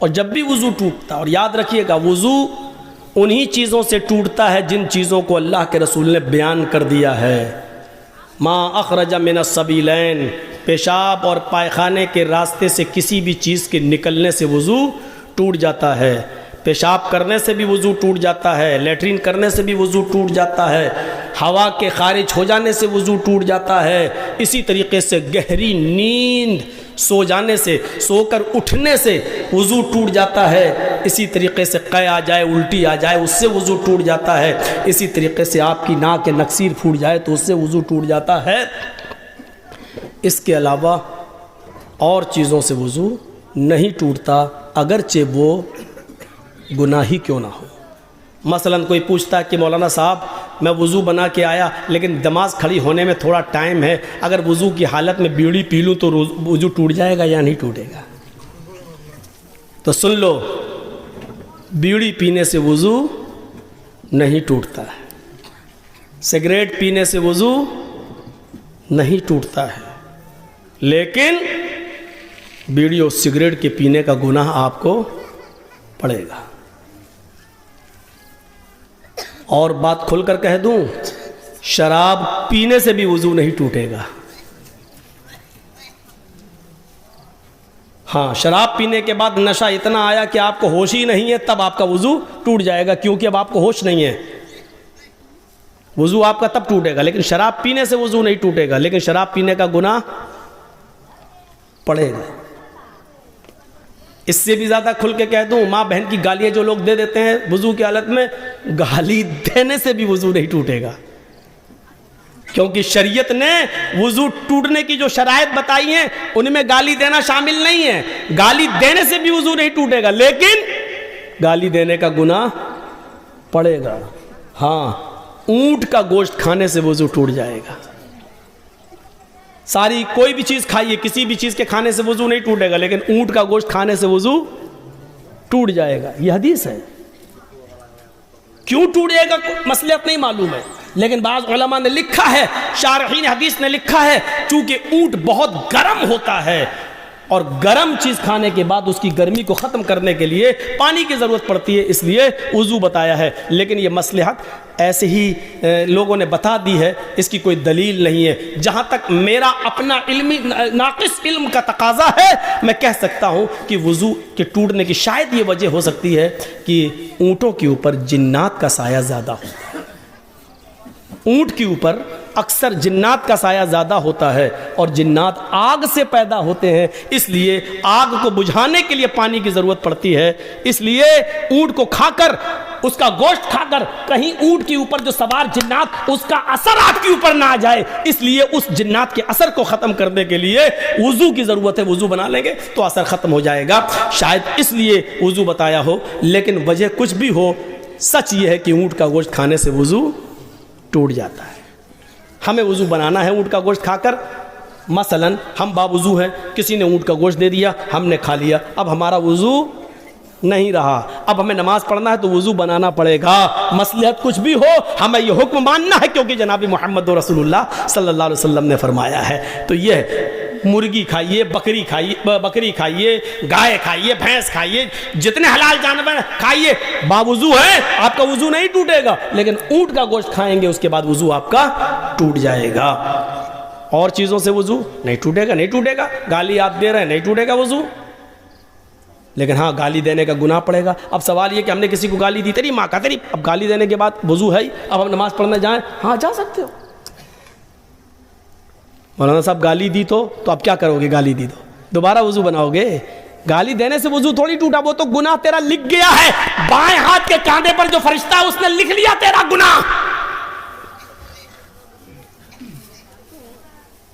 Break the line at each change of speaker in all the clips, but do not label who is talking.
اور جب بھی وضو ٹوٹتا، اور یاد رکھیے گا وضو انہی چیزوں سے ٹوٹتا ہے جن چیزوں کو اللہ کے رسول نے بیان کر دیا ہے۔ ما اخرج من السبیلین، پیشاب اور پائخانے کے راستے سے کسی بھی چیز کے نکلنے سے وضو ٹوٹ جاتا ہے۔ پیشاب کرنے سے بھی وضو ٹوٹ جاتا ہے، لیٹرین کرنے سے بھی وضو ٹوٹ جاتا ہے، ہوا کے خارج ہو جانے سے وضو ٹوٹ جاتا ہے۔ اسی طریقے سے گہری نیند سو جانے سے، سو کر اٹھنے سے وضو ٹوٹ جاتا ہے۔ اسی طریقے سے قے آ جائے، الٹی آ جائے، اس سے وضو ٹوٹ جاتا ہے۔ اسی طریقے سے آپ کی ناک کے نکسیر پھوٹ جائے تو اس سے وضو ٹوٹ جاتا ہے۔ اس کے علاوہ اور چیزوں سے وضو نہیں ٹوٹتا، اگرچہ وہ گناہ ہی کیوں نہ ہو۔ مثلا کوئی پوچھتا ہے کہ مولانا صاحب میں وضو بنا کے آیا لیکن نماز کھڑی ہونے میں تھوڑا ٹائم ہے، اگر وضو کی حالت میں بیڑی پی لوں تو وضو ٹوٹ جائے گا یا نہیں ٹوٹے گا؟ تو سن لو، بیڑی پینے سے وضو نہیں ٹوٹتا ہے، سگریٹ پینے سے وضو نہیں ٹوٹتا ہے، لیکن بیڑی اور سگریٹ کے پینے کا گناہ آپ کو پڑے گا۔ اور بات کھل کر کہہ دوں، شراب پینے سے بھی وضو نہیں ٹوٹے گا۔ ہاں، شراب پینے کے بعد نشہ اتنا آیا کہ آپ کو ہوش ہی نہیں ہے، تب آپ کا وضو ٹوٹ جائے گا، کیونکہ اب آپ کو ہوش نہیں ہے۔ وضو آپ کا تب ٹوٹے گا، لیکن شراب پینے سے وضو نہیں ٹوٹے گا، لیکن شراب پینے کا گناہ پڑے گا۔ اس سے بھی زیادہ کھل کے کہہ دوں، ماں بہن کی گالیاں جو لوگ دے دیتے ہیں وضو کی حالت میں، گالی دینے سے بھی وضو نہیں ٹوٹے گا، کیونکہ شریعت نے وضو ٹوٹنے کی جو شرائط بتائی ہیں ان میں گالی دینا شامل نہیں ہے۔ گالی دینے سے بھی وضو نہیں ٹوٹے گا، لیکن گالی دینے کا گناہ پڑے گا۔ ہاں، اونٹ کا گوشت کھانے سے وضو ٹوٹ جائے گا۔ ساری کوئی بھی چیز کھائیے، کسی بھی چیز کے کھانے سے وضو نہیں ٹوٹے گا، لیکن اونٹ کا گوشت کھانے سے وضو ٹوٹ جائے گا۔ یہ حدیث ہے۔ کیوں ٹوٹے گا مصلحت نہیں معلوم ہے، لیکن بعض علماء نے لکھا ہے، شارحین حدیث نے لکھا ہے، چونکہ اونٹ بہت گرم ہوتا ہے اور گرم چیز کھانے کے بعد اس کی گرمی کو ختم کرنے کے لیے پانی کی ضرورت پڑتی ہے، اس لیے وضو بتایا ہے۔ لیکن یہ مصلحت ایسے ہی لوگوں نے بتا دی ہے، اس کی کوئی دلیل نہیں ہے۔ جہاں تک میرا اپنا علمی ناقص علم کا تقاضا ہے، میں کہہ سکتا ہوں کہ وضو کے ٹوٹنے کی شاید یہ وجہ ہو سکتی ہے کہ اونٹوں کے اوپر جنات کا سایہ زیادہ ہوتا ہے۔ اونٹ کے اوپر اکثر جنات کا سایہ زیادہ ہوتا ہے، اور جنات آگ سے پیدا ہوتے ہیں، اس لیے آگ کو بجھانے کے لیے پانی کی ضرورت پڑتی ہے۔ اس لیے اونٹ کو کھا کر، اس کا گوشت کھا کر کہیں اونٹ کے اوپر جو سوار جنات، اس کا اثر آپ کے اوپر نہ آ جائے، اس لیے اس جنات کے اثر کو ختم کرنے کے لیے وضو کی ضرورت ہے۔ وضو بنا لیں گے تو اثر ختم ہو جائے گا، شاید اس لیے وضو بتایا ہو، لیکن وجہ کچھ بھی ہو، سچ یہ ہے کہ اونٹ کا گوشت کھانے سے وضو ٹوٹ جاتا ہے۔ ہمیں وضو بنانا ہے اونٹ کا گوشت کھا کر۔ مثلا ہم باوضو ہیں، کسی نے اونٹ کا گوشت دے دیا، ہم نے کھا لیا، اب ہمارا وضو نہیں رہا، اب ہمیں نماز پڑھنا ہے تو وضو بنانا پڑے گا۔ مصلحت کچھ بھی ہو، ہمیں یہ حکم ماننا ہے، کیونکہ جناب محمد رسول اللہ صلی اللہ علیہ وسلم نے فرمایا ہے۔ تو یہ مرغی کھائیے، بکری کھائیے، گائے کھائیے، بھینس کھائیے، جتنے حلال جانور کھائیے، باوضو ہے، آپ کا وضو نہیں ٹوٹے گا، لیکن اونٹ کا گوشت کھائیں گے اس کے بعد وضو آپ کا ٹوٹ جائے گا۔ اور چیزوں سے وضو نہیں ٹوٹے گا، گالی آپ دے رہے ہیں نہیں ٹوٹے گا وضو، لیکن ہاں گالی دینے کا گناہ پڑے گا۔ اب سوال یہ کہ ہم نے کسی کو گالی دی، تیری ماں کا، تیری، اب گالی دینے کے بعد وضو ہے ہی، اب ہم نماز پڑھنے جائیں، ہاں جا سکتے ہو۔ مولانا صاحب گالی دی تو اب کیا کرو گے؟ گالی دی تو دوبارہ وضو بناؤ گے؟ گالی دینے سے وضو تھوڑی ٹوٹا، وہ تو گناہ تیرا لکھ گیا ہے، بائیں ہاتھ کے کاندھے پر جو فرشتہ ہے اس نے لکھ لیا تیرا گناہ۔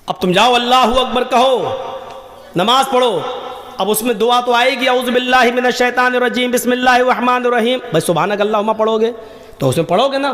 اب تم جاؤ اللہ اکبر کہو، نماز پڑھو، اب اس میں دعا تو آئے گی، اعوذ باللہ من الشیطان الرجیم بسم اللہ الرحمن الرحیم، بھائی سبحانک اللہم پڑھو گے تو اس میں پڑھو گے نا،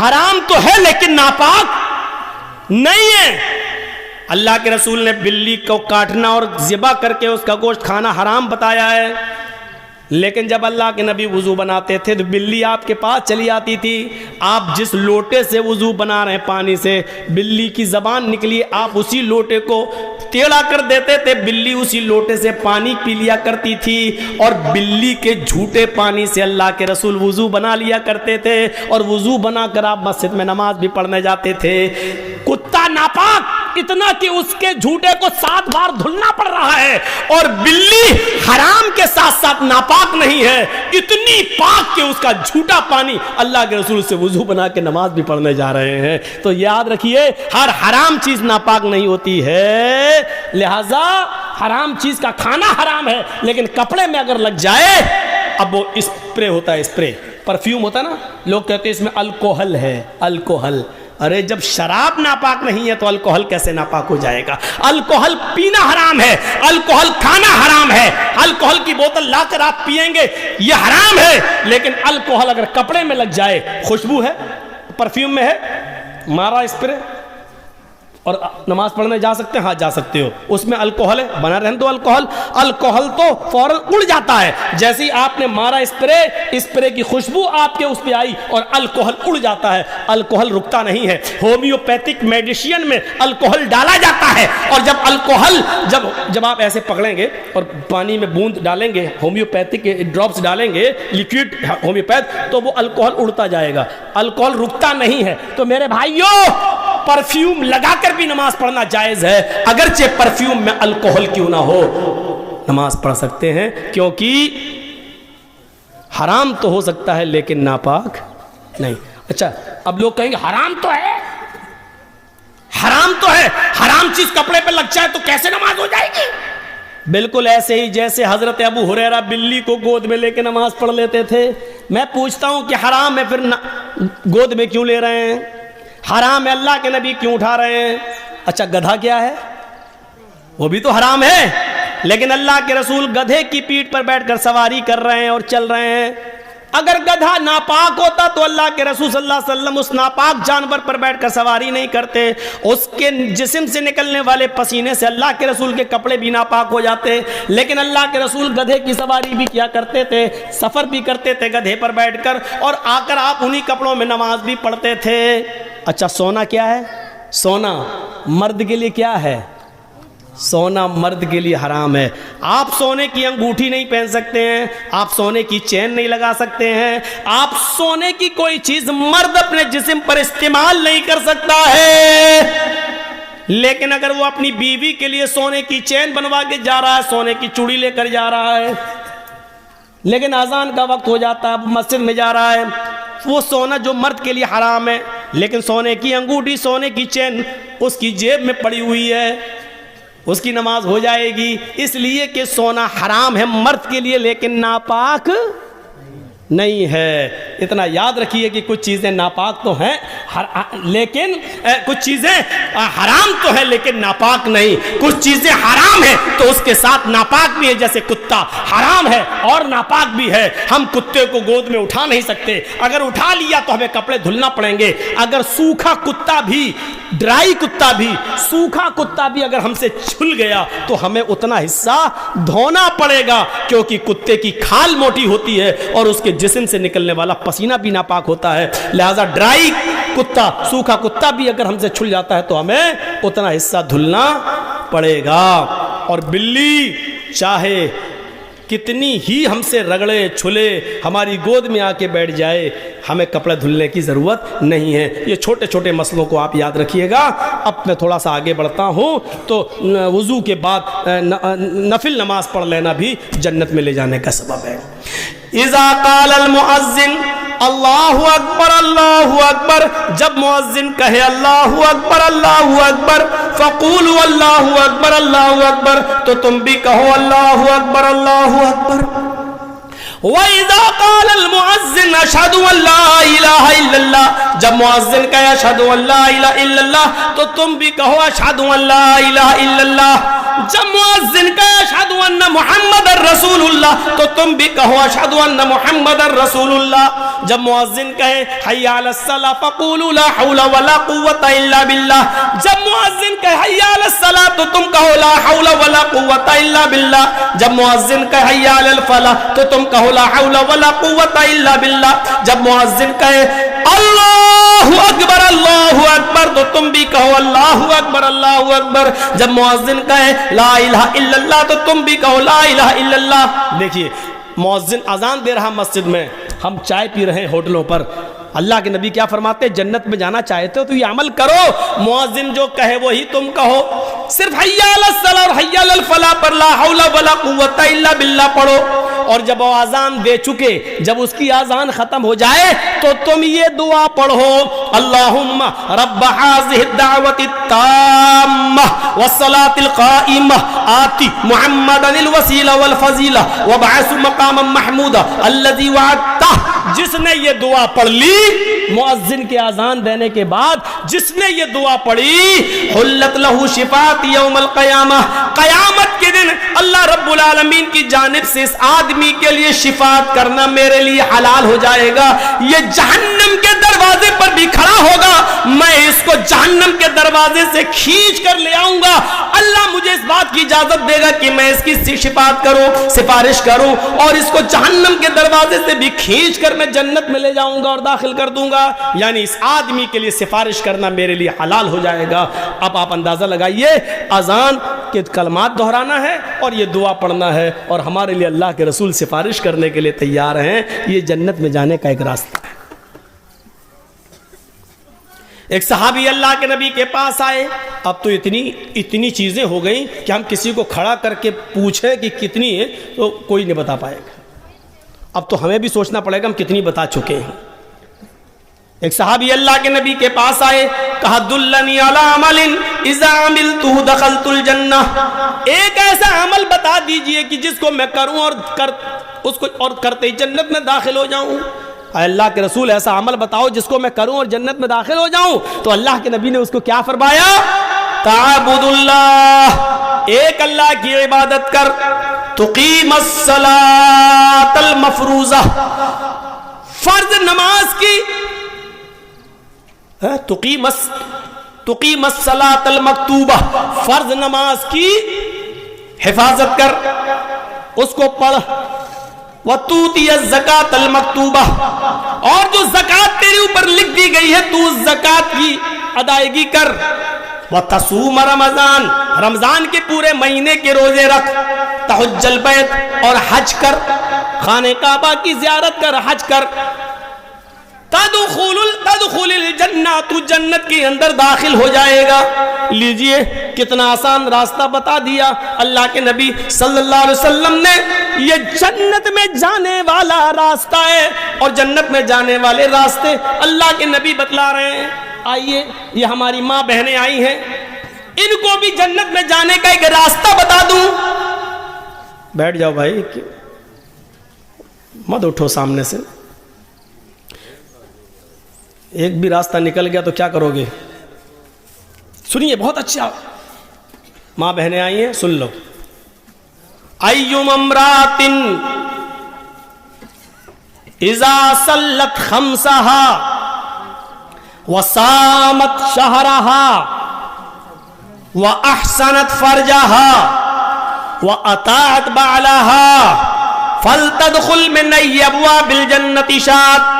حرام تو ہے لیکن ناپاک نہیں ہے۔ اللہ کے رسول نے بلی کو کاٹنا اور ذبح کر کے اس کا گوشت کھانا حرام بتایا ہے، لیکن جب اللہ کے نبی وضو بناتے تھے تو بلی آپ کے پاس چلی آتی تھی، آپ جس لوٹے سے وضو بنا رہے ہیں پانی سے، بلی کی زبان نکلی، آپ اسی لوٹے کو ٹیڑھا کر دیتے تھے، بلی اسی لوٹے سے پانی پی لیا کرتی تھی، اور بلی کے جھوٹے پانی سے اللہ کے رسول وضو بنا لیا کرتے تھے، اور وضو بنا کر آپ مسجد میں نماز بھی پڑھنے جاتے تھے۔ کتا ناپاک اتنا کہ اس کے جھوٹے کو 7 بار دھلنا پڑ رہا ہے، اور بلی حرام کے ساتھ ساتھ ناپاک نہیں ہے، اتنی پاک کہ اس کا جھوٹا پانی اللہ کے رسول سے وضو بنا کے نماز بھی پڑھنے جا رہے ہیں۔ تو یاد رکھیے ہر حرام چیز ناپاک نہیں ہوتی ہے، لہذا حرام چیز کا کھانا حرام ہے، لیکن کپڑے میں اگر لگ جائے، اب وہ اسپرے ہوتا ہے، اسپرے پرفیوم ہوتا ہے نا، لوگ کہتے ہیں اس میں الکوہل ہے، الکوہل، ارے جب شراب ناپاک نہیں ہے تو الکوہل کیسے ناپاک ہو جائے گا؟ الکوہل پینا حرام ہے، الکوہل کھانا حرام ہے، الکوہل کی بوتل لا کر آپ پیئیں گے یہ حرام ہے، لیکن الکوہل اگر کپڑے میں لگ جائے، خوشبو ہے، پرفیوم میں ہے، مارا اسپرے، اور نماز پڑھنے جا سکتے ہیں؟ ہاں جا سکتے ہو، اس میں الکوہل ہے، بنا رہنے دو الکوہل، الکوہل تو فوراً اڑ جاتا ہے، جیسے ہی آپ نے مارا اسپرے، اسپرے کی خوشبو آپ کے اس پہ آئی اور الکوہل اڑ جاتا ہے، الکوہل رکتا نہیں ہے۔ ہومیوپیتھک میڈیسین میں الکوہل ڈالا جاتا ہے، اور جب الکوہل جب آپ ایسے پکڑیں گے اور پانی میں بوند ڈالیں گے، ہومیوپیتھک ڈراپس ڈالیں گے، لیکوڈ ہومیوپیتھ، تو وہ الکوہل اڑتا جائے گا، الکوہل رکتا نہیں ہے۔ تو میرے بھائیوں، پرفیوم لگا کر بھی نماز پڑھنا جائز ہے، اگرچہ پرفیوم میں الکوہل کیوں نہ ہو، نماز پڑھ سکتے ہیں، کیونکہ حرام تو ہو سکتا ہے لیکن ناپاک نہیں۔ اچھا، اب لوگ کہیں گے حرام تو ہے، حرام تو ہے، حرام چیز کپڑے پہ لگ جائے تو کیسے نماز ہو جائے گی؟ بالکل ایسے ہی جیسے حضرت ابو ہریرہ بلی کو گود میں لے کے نماز پڑھ لیتے تھے۔ میں پوچھتا ہوں کہ حرام ہے، پھر گود میں کیوں لے رہے ہیں؟ حرام ہے، اللہ کے نبی کیوں اٹھا رہے ہیں؟ اچھا، گدھا کیا ہے؟ وہ بھی تو حرام ہے، لیکن اللہ کے رسول گدھے کی پیٹھ پر بیٹھ کر سواری کر رہے ہیں اور چل رہے ہیں۔ اگر گدھا ناپاک ہوتا تو اللہ کے رسول صلی اللہ علیہ وسلم اس ناپاک جانور پر بیٹھ کر سواری نہیں کرتے، اس کے جسم سے نکلنے والے پسینے سے اللہ کے رسول کے کپڑے بھی ناپاک ہو جاتے، لیکن اللہ کے رسول گدھے کی سواری بھی کیا کرتے تھے، سفر بھی کرتے تھے گدھے پر بیٹھ کر، اور آ کر آپ انہی کپڑوں میں نماز بھی پڑھتے تھے۔ اچھا، سونا کیا ہے؟ سونا مرد کے لیے کیا ہے؟ سونا مرد کے لیے حرام ہے۔ آپ سونے کی انگوٹھی نہیں پہن سکتے ہیں، آپ سونے کی چین نہیں لگا سکتے ہیں، آپ سونے کی کوئی چیز مرد اپنے جسم پر استعمال نہیں کر سکتا ہے، لیکن اگر وہ اپنی بیوی کے لیے سونے کی چین بنوا کے جا رہا ہے، سونے کی چوڑی لے کر جا رہا ہے، لیکن اذان کا وقت ہو جاتا ہے، مسجد میں جا رہا ہے، وہ سونا جو مرد کے لیے حرام ہے، لیکن سونے کی انگوٹھی، سونے کی چین اس کی جیب میں پڑی ہوئی ہے، اس کی نماز ہو جائے گی، اس لیے کہ سونا حرام ہے مرد کے لیے لیکن ناپاک نہیں ہے۔ اتنا یاد رکھیے کہ کچھ چیزیں ناپاک تو ہیں لیکن کچھ چیزیں حرام تو ہیں لیکن ناپاک نہیں، کچھ چیزیں حرام ہیں تو اس کے ساتھ ناپاک بھی ہے، جیسے کتا حرام ہے اور ناپاک بھی ہے۔ ہم کتے کو گود میں اٹھا نہیں سکتے، اگر اٹھا لیا تو ہمیں کپڑے دھلنا پڑیں گے، اگر سوکھا کتا بھی، ڈرائی کتا بھی، سوکھا کتا بھی اگر ہم سے چھل گیا تو ہمیں اتنا حصہ دھونا پڑے گا، کیونکہ کتے کی کھال موٹی ہوتی ہے اور اس کے جسم سے نکلنے والا پسینہ بھی ناپاک ہوتا ہے، لہذا ڈرائی کتا، سوکھا کتا بھی اگر ہم سے چھل جاتا ہے تو ہمیں اتنا حصہ دھلنا پڑے گا۔ اور بلی چاہے کتنی ہی ہم سے رگڑے چھلے ہماری گود میں آ کے بیٹھ جائے، ہمیں کپڑے دھلنے کی ضرورت نہیں ہے۔ یہ چھوٹے چھوٹے مسئلوں کو آپ یاد رکھیے گا۔ اب میں تھوڑا سا آگے بڑھتا ہوں، تو وضو کے بعد نفل نماز پڑھ لینا بھی جنت میں لے جانے کا سبب ہے۔ اذا قال المؤذن اللہ اکبر اللہ اکبر، جب مؤذن کہے اللہ اکبر اللہ اکبر، فقولوا اللہ اکبر اللہ اکبر، تو تم بھی کہو اللہ اکبر اللہ اکبر۔ وَإِذَا قَالَ الْمُؤَذِّنُ أَشْهَدُ أَن لَّا إِلَٰهَ إِلَّا اللَّهُ، جب مؤذن کہے اشہدو ان لا الہ الا اللہ تو تم بھی کہو اشہدو ان لا الہ الا اللہ۔ جب مؤذن کہے اشہدو ان محمد الرسول اللہ تو تم بھی کہو اشہدو ان محمد الرسول اللہ۔ جب مؤذن کہے حی علی الصلاۃ فقولوا لا حول ولا قوۃ الا باللہ، جب مؤذن کہے حی علی الصلاۃ تو تم کہو لا حول ولا قوۃ الا باللہ۔ جب مؤذن کہے حی علی الفلاح تو تم کہو لا حول ولا قوۃ الا باللہ۔ جب مؤذن کہے اللہ اکبر تو تم بھی کہو اللہ اکبر اللہ اکبر۔ جب مؤذن کہے لا الہ الا اللہ تو تم بھی کہو لا الہ الا اللہ۔ دیکھیے مؤذن اذان دے رہا مسجد میں، ہم چائے پی رہے ہیں ہوٹلوں پر، اللہ کے نبی کیا فرماتے ہیں؟ جنت میں جانا چاہتے ہو تو یہ عمل کرو، مؤذن جو کہے وہی تم کہو۔ صرف حی علی الصلاۃ اور حی علی الفلاح پر لا حول ولا قوۃ الا باللہ پڑھو، اور جب وہ اذان دے چکے، جب اس کی اذان ختم ہو جائے تو تم یہ دعا پڑھو اللہم رب ہذہ الدعوۃ التامہ والصلاۃ القائمہ آتی محمدا الوسیلہ والفضیلہ وابعث مقاما محمودا الذی وعدتہ۔ جس نے یہ دعا پڑھ لی مؤذن کے اذان دینے کے بعد، جس نے یہ دعا پڑھی حلت لہ شفاعت یوم القیامہ، قیامت کے دن اللہ رب العالمین کی جانب سے اس آدمی کے لیے شفاعت کرنا میرے لیے حلال ہو جائے گا۔ یہ جہنم کے دروازے پر بھی کھڑا ہوگا، میں اس کو جہنم کے دروازے سے کھینچ کر لے آؤں گا۔ اللہ مجھے اس بات کی اجازت دے گا کہ میں اس کی شفاعت کروں، سفارش کروں، اور اس کو جہنم کے دروازے سے بھی کھینچ کر میں جنت میں لے جاؤں گا اور داخل کر دوں گا۔ یعنی اس آدمی کے لیے سفارش کرنا میرے لیے حلال ہو جائے گا۔ اب آپ اندازہ لگائیے، اذان کے کلمات دہرانا ہے اور یہ دعا پڑھنا ہے، اور ہمارے لیے اللہ کے رسول سفارش کرنے کے لیے تیار ہیں۔ یہ جنت میں جانے کا ایک راستہ ہے۔ ایک صحابی اللہ کے نبی کے پاس آئے، اب تو اتنی چیزیں ہو گئیں کہ ہم کسی کو کھڑا کر کے پوچھیں کہ کتنی ہے تو کوئی نہیں بتا پائے گا۔ اب تو ہمیں بھی سوچنا پڑے گا ہم کتنی بتا چکے ہیں۔ ایک صحابی اللہ کے نبی کے پاس آئے، کہا دلنی علی عمل اذا عملتہ دخلت الجنہ، ایک ایسا عمل بتا دیجئے کہ جس کو میں کروں اور کرتے ہی جنت میں داخل ہو جاؤں۔ اے اللہ کے رسول ایسا عمل بتاؤ جس کو میں کروں اور جنت میں داخل ہو جاؤں۔ تو اللہ کے نبی نے اس کو کیا فرمایا؟ تعبد اللہ، ایک اللہ کی عبادت کر، تقیم الصلاۃ المفروضہ، فرض نماز کی، تقیم الصلاۃ المکتوبہ، فرض نماز کی حفاظت کر، اس کو پڑھ، وَتُؤْتِيَ الزَّكَاةَ الْمَكْتُوبَةَ، اور جو زکوٰۃ تیرے اوپر لکھ دی گئی ہے تو اس زکوٰۃ کی ادائیگی کر، وَتَصُومَ رمضان، رمضان کے پورے مہینے کے روزے رکھ، تحج البیت، اور حج کر، خانہ کعبہ کی زیارت کر، حج کر، تدخل الجنہ، تو جنت کے اندر داخل ہو جائے گا۔ لیجئے کتنا آسان راستہ بتا دیا اللہ کے نبی صلی اللہ علیہ وسلم نے۔ یہ جنت میں جانے والا راستہ ہے، اور جنت میں جانے والے راستے اللہ کے نبی بتلا رہے ہیں۔ آئیے، یہ ہماری ماں بہنیں آئی ہیں، ان کو بھی جنت میں جانے کا ایک راستہ بتا دوں۔ بیٹھ جاؤ بھائی، مت اٹھو سامنے سے، ایک بھی راستہ نکل گیا تو کیا کرو گے؟ سنیے بہت اچھا، ماں بہنیں آئی ہیں، سن لو۔ ایّم امرات اذا صلت خمسہا وصامت شہرہا واحسنت فرجہا واطاعت بعلہا فلتدخل من ای ابواب الجنت شاءت۔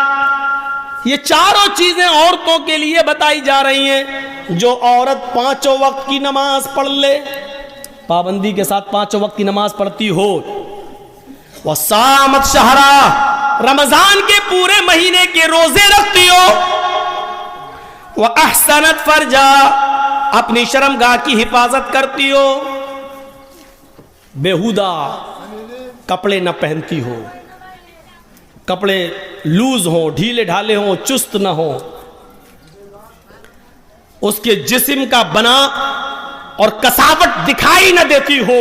یہ چاروں چیزیں عورتوں کے لیے بتائی جا رہی ہیں۔ جو عورت پانچوں وقت کی نماز پڑھ لے، پابندی کے ساتھ پانچوں وقت کی نماز پڑھتی ہو، وصامت شہرا، رمضان کے پورے مہینے کے روزے رکھتی ہو، واحسنت فرجا، اپنی شرمگاہ کی حفاظت کرتی ہو، بیہودہ کپڑے نہ پہنتی ہو، کپڑے لوز ہوں، ڈھیلے ڈھالے ہوں، چست نہ ہوں، اس کے جسم کا بنا اور کساوٹ دکھائی نہ دیتی ہو،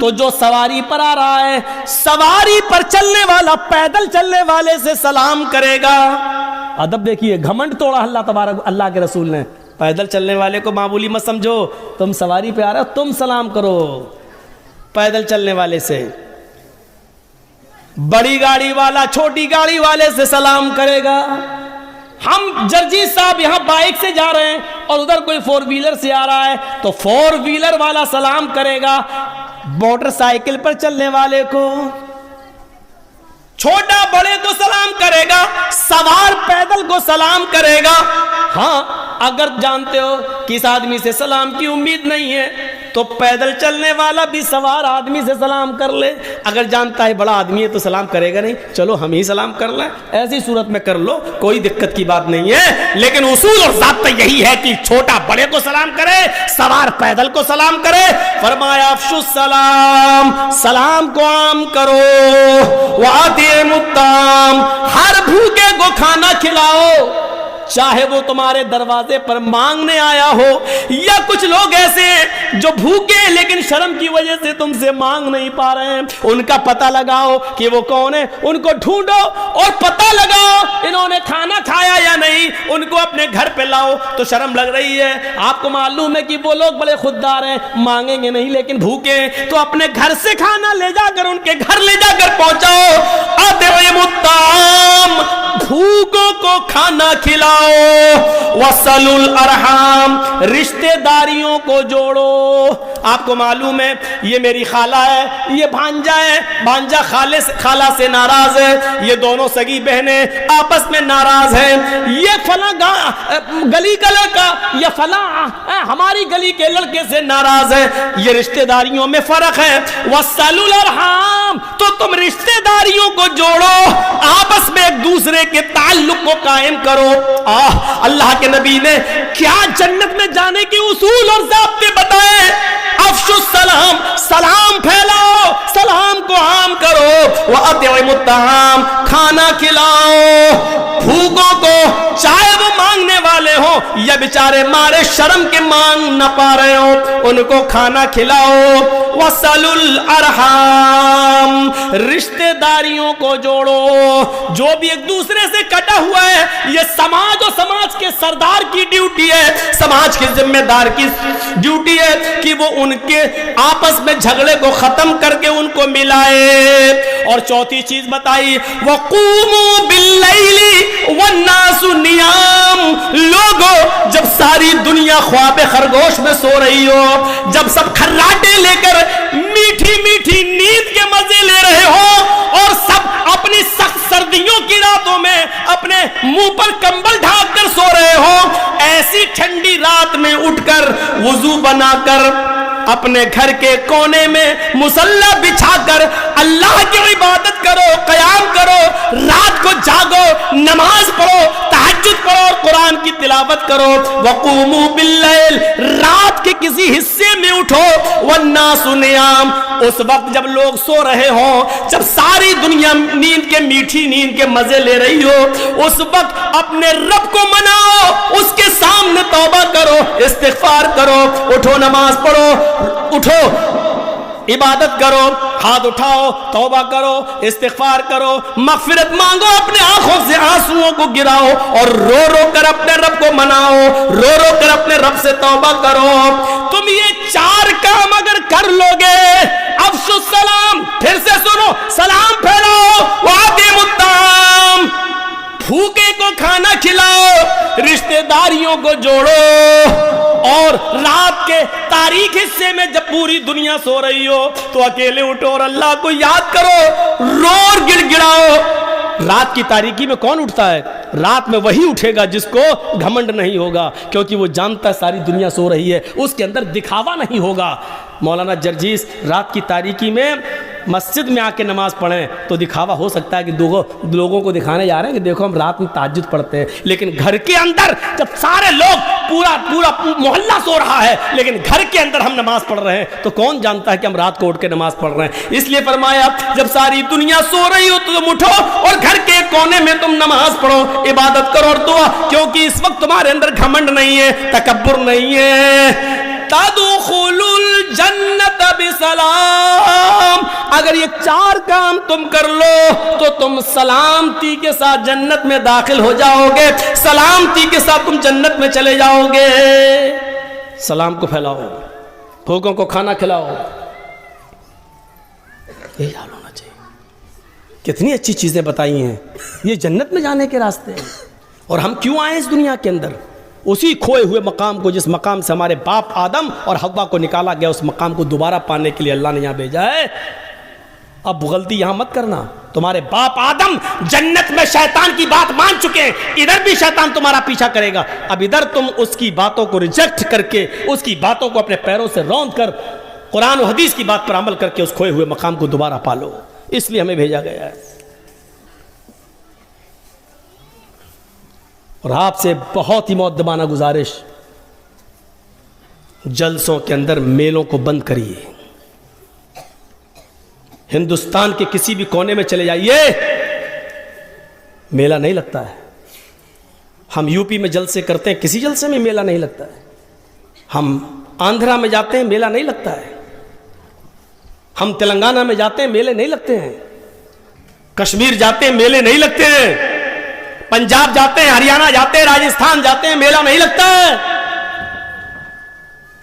تو جو سواری پر آ رہا ہے سواری پر چلنے والا پیدل چلنے والے سے سلام کرے گا. ادب دیکھیے, گھمنڈ توڑا اللہ کے رسول نے. پیدل چلنے والے کو معمولی مت سمجھو, تم سواری پہ آ رہے ہو تم سلام کرو پیدل چلنے والے سے. بڑی گاڑی والا چھوٹی گاڑی والے سے سلام کرے گا. ہم جرجیت صاحب یہاں بائک سے جا رہے ہیں اور ادھر کوئی 4 ویلر سے آ رہا ہے تو 4 ویلر والا سلام کرے گا موٹر سائیکل پر چلنے والے کو. چھوٹا بڑے کو سلام کرے گا, سوار پیدل کو سلام کرے گا. ہاں اگر جانتے ہو کہ اس آدمی سے سلام کی امید نہیں ہے تو پیدل چلنے والا بھی سوار آدمی سے سلام کر لے. اگر جانتا ہے بڑا آدمی ہے تو سلام کرے گا نہیں, چلو ہم ہی سلام کر لیں, ایسی صورت میں کر لو, کوئی دقت کی بات نہیں ہے. لیکن اصول اور ضابطہ یہی ہے کہ چھوٹا بڑے کو سلام کرے, سوار پیدل کو سلام کرے. فرمایا افشوا السلام, سلام کو عام کرو. وَأَطْعِمُوا الطَّعَامَ, ہر بھوکے کو کھانا کھلاؤ, چاہے وہ تمہارے دروازے پر مانگنے آیا ہو یا کچھ لوگ ایسے ہیں جو بھوکے لیکن شرم کی وجہ سے تم سے مانگ نہیں پا رہے ہیں. ان کا پتہ لگاؤ کہ وہ کون ہے, ان کو ڈھونڈو اور پتہ لگاؤ انہوں نے کھانا کھایا یا نہیں, ان کو اپنے گھر پہ لاؤ. تو شرم لگ رہی ہے, آپ کو معلوم ہے کہ وہ لوگ بڑے خوددار ہیں, مانگیں گے نہیں لیکن بھوکے ہیں, تو اپنے گھر سے کھانا لے جا کر ان کے گھر لے جا کر پہنچاؤ. اطعموا الطعام, بھوکوں کو کھانا کھلاؤ. وصلوا الارحام, رشتہ داریوں کو جوڑو. آپ کو معلوم ہے یہ میری خالہ ہے, یہ بھانجا ہے, بھانجا خالہ سے ناراض ہے, یہ دونوں سگی بہنیں آپس میں ناراض ہیں, یہ فلاں گلی کا لڑکا یا فلاں ہماری گلی کے لڑکے سے ناراض ہے, یہ رشتہ داریوں میں فرق ہے. وصلوا الارحام, تو تم رشتہ داریوں کو جوڑو, آپس میں ایک دوسرے کے تعلق کو قائم کرو. اللہ کے نبی نے کیا جنت میں جانے کے اصول اور ضابطے بتائے. افشوا السلام, سلام پھیلاؤ, سلام کو عام کرو. وَأَطْعِمُوا الطَّعَامَ, کھانا کھلاؤ بھوکوں کو, چاہے وہ مانگنے والے ہوں یا بیچارے مارے شرم کے مانگ نہ پا رہے ہوں, ان کو کھانا کھلاؤ. وَصَلُوا الْأَرْحَامَ, رشتہ داریوں کو جوڑو. جو بھی ایک دوسرے سے کٹا ہوا ہے, یہ سماج اور سماج کے سردار کی ڈیوٹی ہے, سماج کے ذمہ دار کی ڈیوٹی ہے کہ وہ ان کے آپس میں جھگڑے کو ختم کر کے ان کو ملائے. اور چوتھی چیز بتائی, وَقُومُوا بِاللَّيْلِ وَالنَّاسُ نِيَامٌ, لوگو جب ساری دنیا خواب خرگوش میں سو رہی ہو, جب سب کھراٹے لے کر میٹھی میٹھی نیند کے مزے لے رہے ہو اور سب اپنی سخت سردیوں کی راتوں میں اپنے منہ پر کمبل ڈھانپ کر سو رہے ہو, ایسی ٹھنڈی رات میں اٹھ کر وضو بنا کر اپنے گھر کے کونے میں مصلی بچھا کر اللہ کی عبادت کرو, قیام کرو, رات کو جاگو, نماز پڑھو, تہجد پڑھو اور قرآن کی تلاوت کرو. وقوموا باللیل, رات کے کسی حصے میں اٹھو. والناس نیام, اس وقت جب لوگ سو رہے ہوں, جب ساری دنیا نیند کے میٹھی نیند کے مزے لے رہی ہو, اس وقت اپنے رب کو مناؤ, اس کے سامنے توبہ کرو, استغفار کرو, اٹھو نماز پڑھو, اٹھو عبادت کرو, ہاتھ اٹھاؤ, توبہ کرو, استغفار کرو, مغفرت مانگو, اپنے آنکھوں سے آنسوؤں کو گراؤ اور رو رو کر اپنے رب کو مناؤ, رو رو کر اپنے رب سے توبہ کرو. تم یہ 4 کام اگر کر لو گے, افشوا السلام, پھر سے سنو, سلام پھیلاؤ, وَأَطْعِمُوا الطَّعَامَ, بھوکے کو کھانا کھلاؤ, رشتہ داریوں کو جوڑو, اور رات کے تاریک حصے میں جب پوری دنیا سو رہی ہو تو اکیلے اٹھو اور اللہ کو یاد کرو, رو اور گڑ گڑاؤ. رات کی تاریکی میں کون اٹھتا ہے؟ رات میں وہی اٹھے گا جس کو گھمنڈ نہیں ہوگا, کیونکہ وہ جانتا ہے ساری دنیا سو رہی ہے, اس کے اندر دکھاوا نہیں ہوگا. مولانا جرجیس رات کی تاریکی میں مسجد میں آ کے نماز پڑھیں تو دکھاوا ہو سکتا ہے کہ لوگوں کو دکھانے جا رہے ہیں کہ دیکھو ہم رات میں تہجد پڑھتے ہیں, لیکن گھر کے اندر جب سارے لوگ پورا محلہ سو رہا ہے لیکن گھر کے اندر ہم نماز پڑھ رہے ہیں تو کون جانتا ہے کہ ہم رات کو اٹھ کے نماز پڑھ رہے ہیں. اس لیے فرمایا جب ساری دنیا سو رہی ہو تو تم اٹھو اور گھر کے کونے میں تم نماز پڑھو, عبادت کرو اور دعا, کیونکہ اس وقت تمہارے اندر گھمنڈ نہیں ہے, تکبر نہیں ہے, تدخلوا الجنت بسلام، اگر یہ 4 کام تم کر لو تو تم سلامتی کے ساتھ جنت میں داخل ہو جاؤ گے، سلامتی کے ساتھ تم جنت میں چلے جاؤ گے۔ سلام کو پھیلاؤ، بھوکوں کو کھانا کھلاؤ، یہی حال ہونا چاہیے۔ کتنی اچھی چیزیں بتائی ہیں، یہ جنت میں جانے کے راستے ہیں۔ اور ہم کیوں آئے اس دنیا کے اندر؟ اسی کھوئے ہوئے مقام کو، جس مقام سے ہمارے باپ آدم اور حوا کو نکالا گیا، اس مقام کو دوبارہ پانے کے لیے اللہ نے یہاں بھیجا ہے۔ اب غلطی یہاں مت کرنا، تمہارے باپ آدم جنت میں شیطان کی بات مان چکے ہیں، ادھر بھی شیطان تمہارا پیچھا کرے گا۔ اب ادھر تم اس کی باتوں کو ریجیکٹ کر کے، اس کی باتوں کو اپنے پیروں سے روند کر، قرآن و حدیث کی بات پر عمل کر کے اس کھوئے ہوئے مقام کو دوبارہ پالو۔ اس لیے ہمیں بھیجا گیا ہے۔ اور آپ سے بہت ہی مؤدبانہ گزارش، جلسوں کے اندر میلوں کو بند کریے۔ ہندوستان کے کسی بھی کونے میں چلے جائیے، میلہ نہیں لگتا ہے۔ ہم یو پی میں جلسے کرتے ہیں، کسی جلسے میں میلہ نہیں لگتا ہے۔ ہم آندھرا میں جاتے ہیں، میلہ نہیں لگتا ہے۔ ہم تلنگانہ میں جاتے ہیں، میلے نہیں لگتے ہیں۔ کشمیر جاتے ہیں، میلے نہیں لگتے ہیں۔ پنجاب جاتے ہیں، ہریانہ جاتے ہیں، راجستھان جاتے ہیں، میلہ نہیں لگتا ہے۔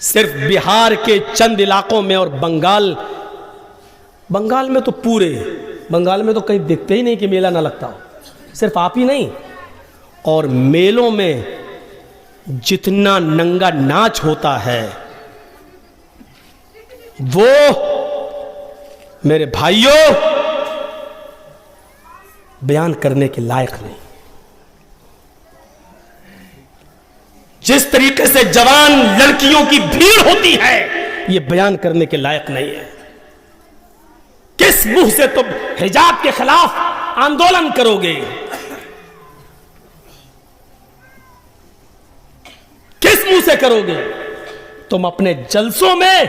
صرف بہار کے چند علاقوں میں اور بنگال میں تو پورے بنگال میں تو کہیں دیکھتے ہی نہیں کہ میلہ نہ لگتا ہو۔ صرف آپ ہی نہیں، اور میلوں میں جتنا ننگا ناچ ہوتا ہے وہ میرے بھائیوں بیان کرنے کے لائق نہیں۔ جس طریقے سے جوان لڑکیوں کی بھیڑ ہوتی ہے، یہ بیان کرنے کے لائق نہیں ہے۔ کس منہ سے تم حجاب کے خلاف آندولن کرو گے؟ کس منہ سے کرو گے؟ تم اپنے جلسوں میں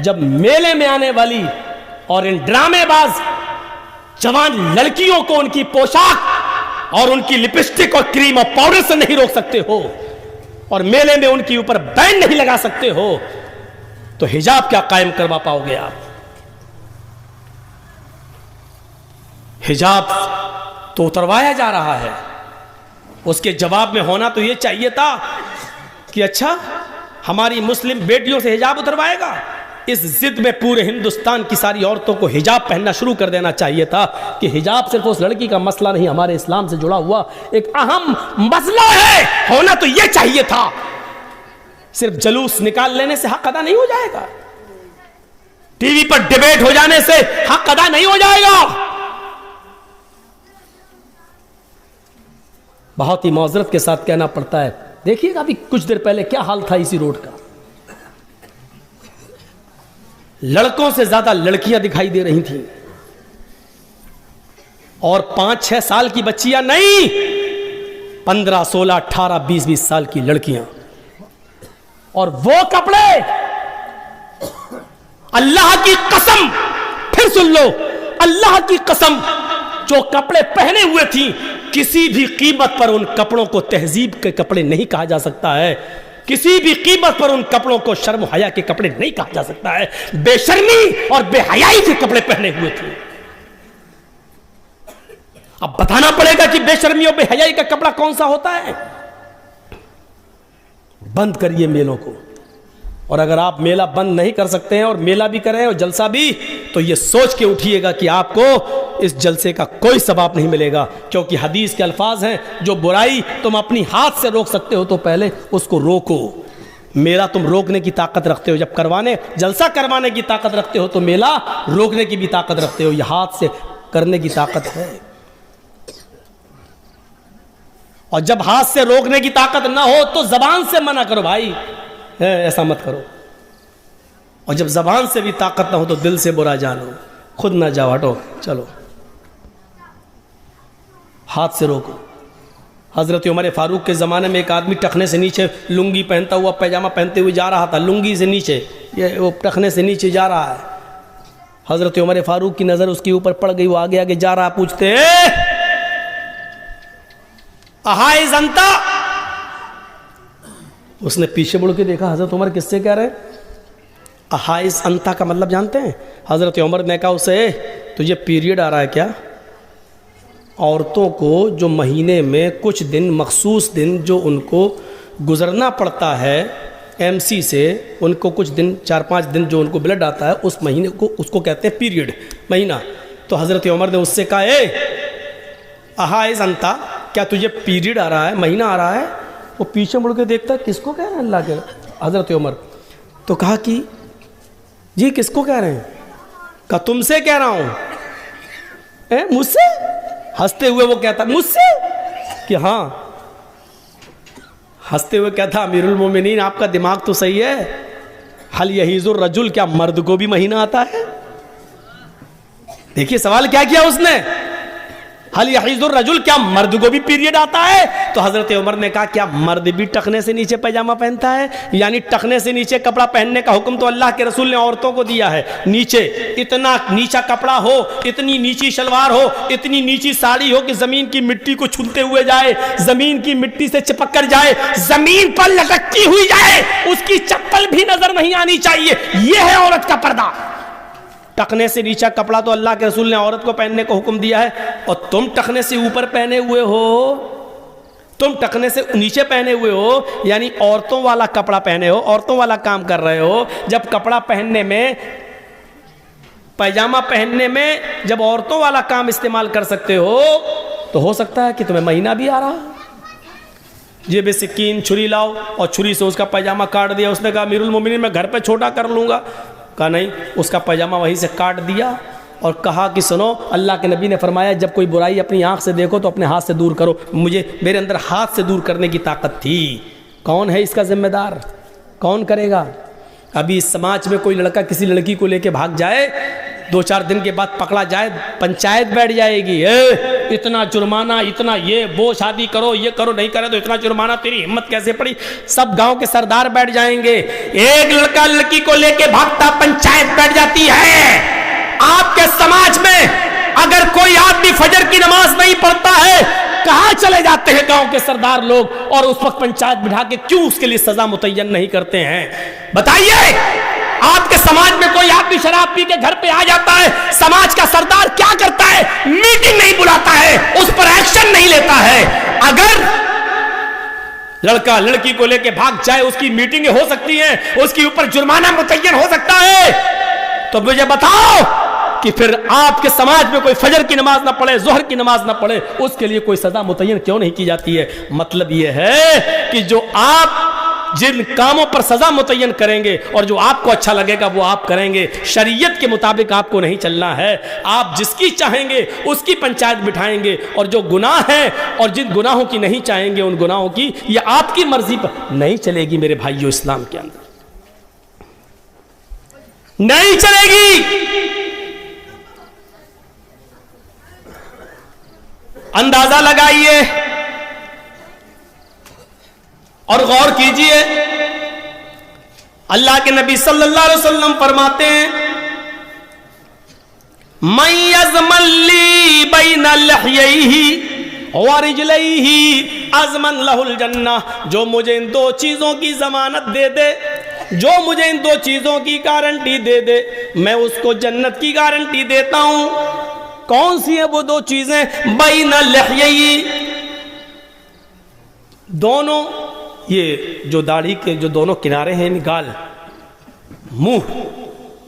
جب میلے میں آنے والی اور ان ڈرامے باز جوان لڑکیوں کو ان کی پوشاک اور ان کی لپسٹک اور کریم اور پاؤڈر سے نہیں روک سکتے ہو، اور میلے میں ان کے اوپر بین نہیں لگا سکتے ہو، تو حجاب کیا قائم کروا پاؤ گے آپ؟ حجاب تو اتروایا جا رہا ہے۔ اس کے جواب میں ہونا تو یہ چاہیے تھا کہ اچھا ہماری مسلم بیٹیوں سے حجاب اتروائے گا۔ اس ضد میں پورے ہندوستان کی ساری عورتوں کو حجاب پہننا شروع کر دینا چاہیے تھا کہ حجاب صرف اس لڑکی کا مسئلہ نہیں، ہمارے اسلام سے جڑا ہوا ایک اہم مسئلہ ہے۔ ہونا تو یہ چاہیے تھا۔ صرف جلوس نکال لینے سے حق ادا نہیں ہو جائے گا، ٹی وی پر ڈیبیٹ ہو جانے سے حق ادا نہیں ہو جائے گا۔ بہت ہی معذرت کے ساتھ کہنا پڑتا ہے، دیکھیے گا ابھی کچھ دیر پہلے کیا حال تھا اسی روڈ کا۔ لڑکوں سے زیادہ لڑکیاں دکھائی دے رہی تھیں، اور 5-6 سال کی بچیاں نہیں، 15, 16, 18, 20 سال کی لڑکیاں۔ اور وہ کپڑے، اللہ کی قسم، پھر سن لو، اللہ کی قسم، جو کپڑے پہنے ہوئے تھیں، کسی بھی قیمت پر ان کپڑوں کو تہذیب کے کپڑے نہیں کہا جا سکتا ہے۔ کسی بھی قیمت پر ان کپڑوں کو شرم و حیا کے کپڑے نہیں کہا جا سکتا ہے۔ بے شرمی اور بے حیائی کے کپڑے پہنے ہوئے تھے۔ اب بتانا پڑے گا کہ بے شرمی اور بے حیائی کا کپڑا کون سا ہوتا ہے۔ بند کریے میلوں کو، اور اگر آپ میلہ بند نہیں کر سکتے ہیں اور میلہ بھی کریں اور جلسہ بھی، تو یہ سوچ کے اٹھیے گا کہ آپ کو اس جلسے کا کوئی ثواب نہیں ملے گا، کیونکہ حدیث کے الفاظ ہیں، جو برائی تم اپنی ہاتھ سے روک سکتے ہو تو پہلے اس کو روکو۔ میلہ تم روکنے کی طاقت رکھتے ہو، جب جلسہ کروانے کی طاقت رکھتے ہو تو میلہ روکنے کی بھی طاقت رکھتے ہو۔ یہ ہاتھ سے کرنے کی طاقت ہے، اور جب ہاتھ سے روکنے کی طاقت نہ ہو تو زبان سے منع کرو، بھائی ایسا مت کرو۔ اور جب زبان سے بھی طاقت نہ ہو تو دل سے برا جانو، خود نہ جاؤ، ہٹو، چلو، ہاتھ سے روکو۔ حضرت عمر فاروق کے زمانے میں ایک آدمی ٹخنے سے نیچے لنگی پہنتا ہوا، پیجامہ پہنتے ہوئے جا رہا تھا، لنگی سے نیچے، یہ وہ ٹخنے سے نیچے جا رہا ہے۔ حضرت عمر فاروق کی نظر اس کے اوپر پڑ گئی، وہ آگے آگے جا رہا، پوچھتے اہائز انتا، اس نے پیچھے مڑ کے دیکھا حضرت عمر کس سے کہہ رہے ہیں؟ احائز انتا کا مطلب جانتے ہیں؟ حضرت عمر نے کہا اسے تجھے پیریڈ آ رہا ہے کیا؟ عورتوں کو جو مہینے میں کچھ دن مخصوص دن جو ان کو گزرنا پڑتا ہے ایم سی سے، ان کو کچھ دن 4-5 دن جو ان کو بلڈ آتا ہے اس مہینے کو اس کو کہتے ہیں پیریڈ، مہینہ۔ تو حضرت عمر نے اس سے کہا اے احائز انتا، کیا تجھے پیریڈ آ رہا ہے، مہینہ آ رہا ہے؟ وہ پیچھے مڑ کے دیکھتا ہے کس کو کہہ رہے ہیں؟ اللہ کے حضرت عمر۔ تو کہا کہ جی کس کو کہہ رہے ہیں؟ کہا تم سے کہہ رہا ہوں۔ مجھ سے؟ ہنستے ہوئے وہ کہتا مجھ سے کہ ہاں، ہنستے ہوئے کہتا امیر المومنین آپ کا دماغ تو صحیح ہے، حل یحیض الرجل، کیا مرد کو بھی مہینہ آتا ہے؟ دیکھیے سوال کیا کیا اس نے، حل یحیض الرجل، کیا مرد کو بھی پیریڈ آتا ہے؟ تو حضرت عمر نے کہا کیا مرد بھی ٹخنے سے نیچے پیجامہ پہنتا ہے؟ یعنی ٹخنے سے نیچے کپڑا پہننے کا حکم تو اللہ کے رسول نے عورتوں کو دیا ہے، نیچے اتنا نیچا کپڑا ہو، اتنی نیچی شلوار ہو، اتنی نیچی ساڑی ہو کہ زمین کی مٹی کو چھلتے ہوئے جائے، زمین کی مٹی سے چپک کر جائے، زمین پر لٹکتی ہوئی جائے، اس کی چپل بھی نظر نہیں آنی چاہیے، یہ ہے عورت کا پردہ۔ ٹخنے سے نیچا کپڑا تو اللہ کے رسول نے عورت کو پہننے کو حکم دیا ہے، اور تم ٹخنے سے اوپر پہنے ہوئے ہو، تم ٹخنے سے نیچے پہنے ہوئے ہو، یعنی عورتوں والا کپڑا پہنے ہو، عورتوں والا کام کر رہے ہو۔ جب کپڑا پہننے میں، پیجامہ پہننے میں جب عورتوں والا کام استعمال کر سکتے ہو تو ہو سکتا ہے کہ تمہیں مہینہ بھی آ رہا۔ جیب سکین چھری لاؤ، اور چھری سے اس کا پیجامہ کاٹ دیا۔ اس نے کہا امیر المومنین میں گھر پہ چھوٹا کر لوں گا۔ کہا نہیں، اس کا پیجامہ وہیں سے کاٹ دیا اور کہا کہ سنو، اللہ کے نبی نے فرمایا جب کوئی برائی اپنی آنکھ سے دیکھو تو اپنے ہاتھ سے دور کرو، میرے اندر ہاتھ سے دور کرنے کی طاقت تھی۔ کون ہے اس کا ذمہ دار؟ کون کرے گا؟ ابھی اس سماج میں کوئی لڑکا کسی لڑکی کو لے کے بھاگ جائے، 2-4 دن کے بعد پکڑا جائے، پنچایت بیٹھ جائے گی، اتنا جرمانہ، اتنا یہ وہ، شادی کرو، یہ کرو، نہیں کرے تو اتنا جرمانہ، تیری ہمت کیسے پڑی؟ سب گاؤں کے سردار بیٹھ جائیں گے۔ ایک لڑکا لڑکی کو لے کے بھاگتا، پنچایت بیٹھ جاتی ہے۔ آپ کے سماج میں اگر کوئی آدمی فجر کی نماز نہیں پڑھتا ہے، کہاں چلے جاتے ہیں گاؤں کے سردار لوگ، اور اس وقت پنچایت بٹھا کے کیوں اس کے لیے سزا متعین نہیں کرتے ہیں؟ بتائیے، آپ کے سماج میں کوئی آدمی شراب پی کے گھر پہ آ جاتا ہے، سماج کا سردار کیا کرتا ہے؟ میٹنگ نہیں بلاتا ہے، اس پر ایکشن نہیں لیتا ہے۔ اگر لڑکا لڑکی کو لے کے بھاگ جائے، اس کی میٹنگیں ہو سکتی ہیں، اس کے اوپر جرمانہ متعین ہو سکتا ہے، تو مجھے بتاؤ کہ پھر آپ کے سماج میں کوئی فجر کی نماز نہ پڑھے، ظہر کی نماز نہ پڑھے، اس کے لیے کوئی سزا متعین کیوں نہیں کی جاتی ہے؟ مطلب یہ ہے کہ جو آپ جن کاموں پر سزا متعین کریں گے اور جو آپ کو اچھا لگے گا وہ آپ کریں گے، شریعت کے مطابق آپ کو نہیں چلنا ہے۔ آپ جس کی چاہیں گے اس کی پنچایت بٹھائیں گے، اور جو گناہ ہیں اور جن گناہوں کی نہیں چاہیں گے ان گناہوں کی، یہ آپ کی مرضی پر نہیں چلے گی۔ میرے بھائیو، اسلام کے اندر نہیں چلے گی۔ اندازہ لگائیے اور غور کیجئے، اللہ کے نبی صلی اللہ علیہ وسلم فرماتے ہیں مَن يَضْمَن لِّي بَيْنَ لِحْيَيْهِ وَرِجْلَيْهِ أَضْمَن لَّهُ الْجَنَّةَ، جو مجھے ان 2 چیزوں کی ضمانت دے دے، جو مجھے ان 2 چیزوں کی گارنٹی دے دے، میں اس کو جنت کی گارنٹی دیتا ہوں۔ کون سی ہیں وہ 2 چیزیں؟ بَيْنَ لِحْيَيْهِ، دونوں، یہ جو داڑھی کے جو دونوں کنارے ہیں، گال، منہ،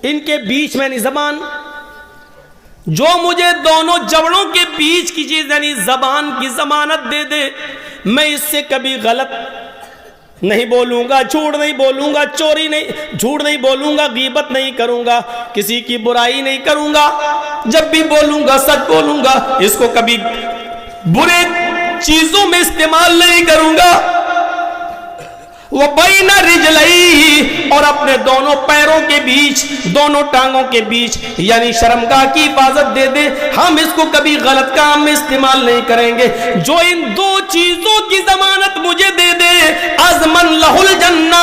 ان کے بیچ میں زبان، جو مجھے دونوں جوڑوں کے بیچ کی چیز یعنی زبان کی ضمانت دے دے، میں اس سے کبھی غلط نہیں بولوں گا، جھوٹ نہیں بولوں گا، چوری نہیں، جھوٹ نہیں بولوں گا، غیبت نہیں کروں گا، کسی کی برائی نہیں کروں گا، جب بھی بولوں گا سچ بولوں گا، اس کو کبھی برے چیزوں میں استعمال نہیں کروں گا۔ وَبَيْنَ رِجْلَيْهِ، اور اپنے دونوں پیروں کے بیچ، دونوں ٹانگوں کے بیچ یعنی شرمگاہ کی حفاظت دے دے، ہم اس کو کبھی غلط کام میں استعمال نہیں کریں گے۔ جو ان 2 چیزوں کی ضمانت مجھے دے دے، اضمن لہ الجنہ،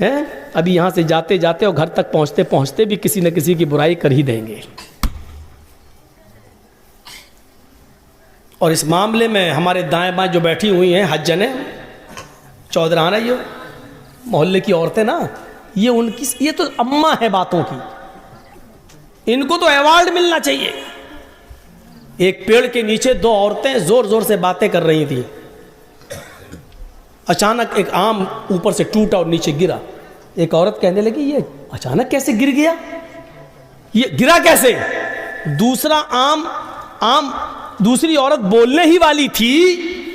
ہیں ابھی یہاں سے جاتے جاتے اور گھر تک پہنچتے پہنچتے بھی کسی نہ کسی کی برائی کر ہی دیں گے. اور اس معاملے میں ہمارے دائیں بائیں جو بیٹھی ہوئی ہیں حجنیں چودرانہ یہ محلے کی عورتیں نا, یہ ان کی یہ تو اماں ہے باتوں کی, ان کو تو ایوارڈ ملنا چاہیے. ایک پیڑ کے نیچے دو عورتیں زور زور سے باتیں کر رہی تھیں. اچانک ایک آم اوپر سے ٹوٹا اور نیچے گرا. ایک عورت کہنے لگی یہ اچانک کیسے گر گیا, یہ گرا کیسے؟ دوسری عورت بولنے ہی والی تھی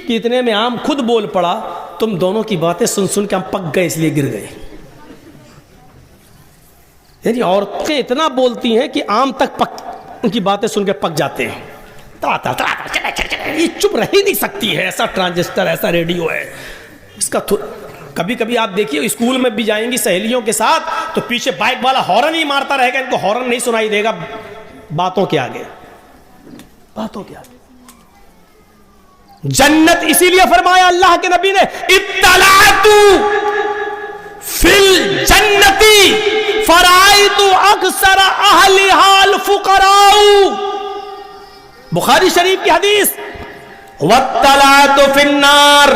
کہ اتنے میں آم خود بول پڑا, تم دونوں کی باتیں سن سن کے ہم پک گئے اس لیے گر گئے. یعنی عورتیں اتنا بولتی ہیں کہ آم تک ان کی باتیں سن کے پک جاتے ہیں. یہ چپ رہ ہی نہیں سکتی ہے, ایسا ٹرانزسٹر ایسا ریڈیو ہے اس کا. کبھی کبھی آپ دیکھیے اسکول میں بھی جائیں گی سہیلیوں کے ساتھ تو پیچھے بائک والا ہارن ہی مارتا رہے گا, ان کو ہارن نہیں سنائی دے گا باتوں کے آگے. جنت اسی لیے فرمایا اللہ کے نبی نے اطلعت فی الجنتی فرائیت اکثر اہلھا الفقراء. بخاری شریف کی حدیث. واطلعت فی النار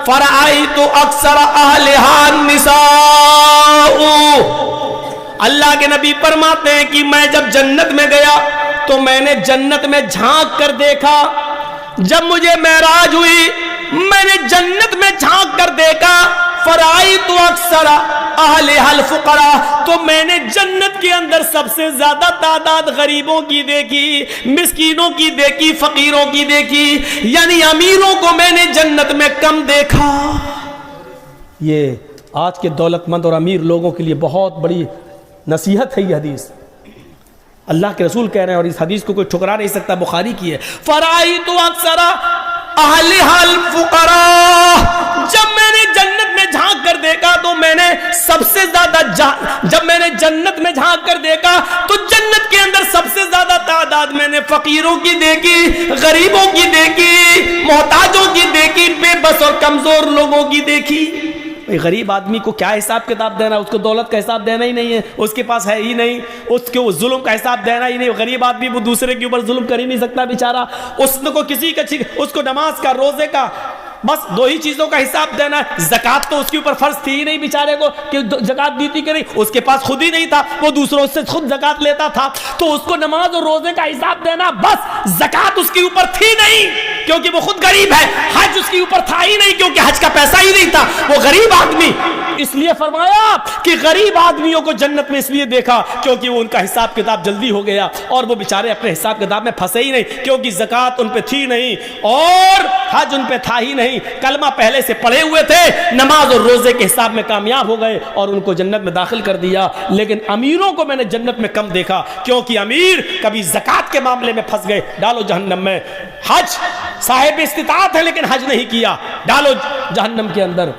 فرائیت اکثر اہلھا النساء. اللہ کے نبی فرماتے ہیں کہ میں جب جنت میں گیا تو میں نے جنت میں جھانک کر دیکھا. جب مجھے معراج ہوئی میں نے جنت میں جھانک کر دیکھا فرائیت اکثر اہلھا الفقراء, تو میں نے جنت کے اندر سب سے زیادہ تعداد غریبوں کی دیکھی, مسکینوں کی دیکھی, فقیروں کی دیکھی. یعنی امیروں کو میں نے جنت میں کم دیکھا. یہ آج کے دولت مند اور امیر لوگوں کے لیے بہت بڑی نصیحت ہے یہ حدیث. اللہ کے رسول کہہ رہے ہیں اور اس حدیث کو کوئی ٹھکرا نہیں سکتا, بخاری کی ہے. فرائیت اکثر اہلھا الفقراء. جب میں نے جنت میں جھانک کر دیکھا تو میں نے سب سے زیادہ جب میں نے جنت میں جھانک کر دیکھا تو جنت کے اندر سب سے زیادہ تعداد میں نے فقیروں کی دیکھی, غریبوں کی دیکھی, محتاجوں کی دیکھی, بے بس اور کمزور لوگوں کی دیکھی. غریب آدمی کو کیا حساب کتاب دینا, اس کو دولت کا حساب دینا ہی نہیں ہے, اس کے پاس ہے ہی نہیں, اس کو ظلم کا حساب دینا ہی نہیں. غریب آدمی وہ دوسرے کے اوپر ظلم کر ہی نہیں سکتا بیچارہ. اس کو کسی کا اس کو نماز کا, روزے کا, بس دو ہی چیزوں کا حساب دینا ہے. زکات تو اس کے اوپر فرض تھی ہی نہیں بیچارے کو کہ زکات دی تھی کہ نہیں, اس کے پاس خود ہی نہیں تھا, وہ دوسروں سے خود زکات لیتا تھا. تو اس کو نماز اور روزے کا حساب دینا, بس زکات اس کے اوپر تھی نہیں کیونکہ وہ خود غریب ہے. حج اس کے اوپر تھا ہی نہیں کیونکہ حج کا پیسہ ہی نہیں تھا, وہ غریب آدمی. اس لیے فرمایا کہ غریب آدمیوں کو جنت میں اس لیے دیکھا کیونکہ وہ ان کا حساب کتاب جلدی ہو گیا اور وہ بیچارے اپنے حساب کتاب میں پھنسے ہی نہیں کیونکہ زکات ان پہ تھی نہیں اور حج ان پہ تھا ہی نہیں. کلمہ پہلے سے پڑھے ہوئے تھے, نماز اور روزے کے حساب میں کامیاب ہو گئے اور ان کو جنت میں داخل کر دیا. لیکن امیروں کو میں نے جنت میں کم دیکھا کیونکہ امیر کبھی زکات کے معاملے میں پھنس گئے, ڈالو جہنم میں. حج صاحب استطاعت ہے لیکن حج نہیں کیا, ڈالو جہنم کے اندر.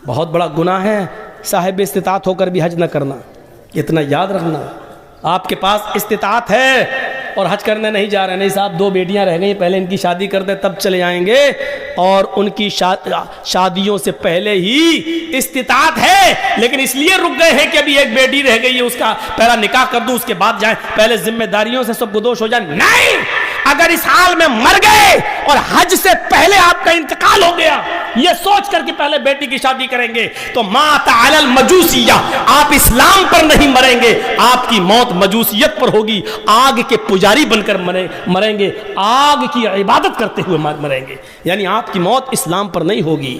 بہت بڑا گناہ ہے صاحب استطاعت ہو کر بھی حج نہ کرنا. اتنا یاد رکھنا, آپ کے پاس استطاعت ہے اور حج کرنے نہیں جا رہے, نہیں صاحب 2 بیٹیاں رہ گئی, پہلے ان کی شادی کر دیں تب چلے جائیں گے. اور ان کی شادیوں سے پہلے ہی استطاعت ہے لیکن اس لیے رک گئے ہیں کہ ابھی ایک بیٹی رہ گئی ہے, اس کا پہلا نکاح کر دوں اس کے بعد جائیں, پہلے ذمہ داریوں سے سب گدوش ہو جائیں. نہیں, اگر اس حال میں مر گئے اور حج سے پہلے آپ کا انتقال ہو گیا یہ سوچ کر کہ پہلے بیٹی کی شادی کریں گے تو مات علی المجوسیہ, آپ اسلام پر نہیں مریں گے, آپ کی موت مجوسیت پر ہوگی, آگ کے پجاری بن کر مریں گے, آگ کی عبادت کرتے ہوئے مریں گے. یعنی آپ کی موت اسلام پر نہیں ہوگی.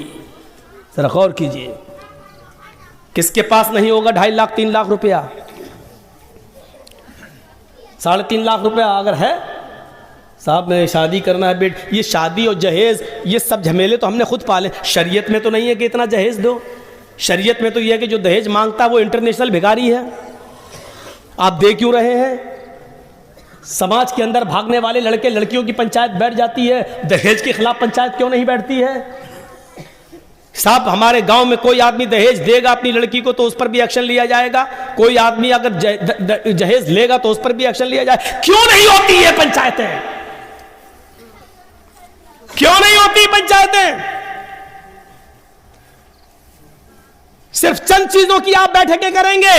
ذرا غور کیجئے, کس کے پاس نہیں ہوگا 2.5 لاکھ 3 لاکھ روپیہ, 3.5 لاکھ روپیہ اگر ہے, صاحب میں شادی کرنا ہے, یہ شادی اور جہیز یہ سب جھمیلے تو ہم نے خود پالے. شریعت میں تو نہیں ہے کہ اتنا جہیز دو, شریعت میں تو یہ ہے کہ جو دہیج مانگتا ہے وہ انٹرنیشنل بھکاری ہے. آپ دے کیوں رہے ہیں؟ سماج کے اندر بھاگنے والے لڑکے لڑکیوں کی پنچایت بیٹھ جاتی ہے, دہیج کے خلاف پنچایت کیوں نہیں بیٹھتی ہے؟ صاحب ہمارے گاؤں میں کوئی آدمی دہیج دے گا اپنی لڑکی کو تو اس پر بھی ایکشن لیا جائے گا, کوئی آدمی اگر جہیز لے گا تو اس پر بھی ایکشن لیا جائے. کیوں نہیں ہوتی ہے پنچایتیں؟ کیوں نہیں ہوتی پنچایتیں؟ صرف چند چیزوں کی آپ بیٹھکیں کریں گے.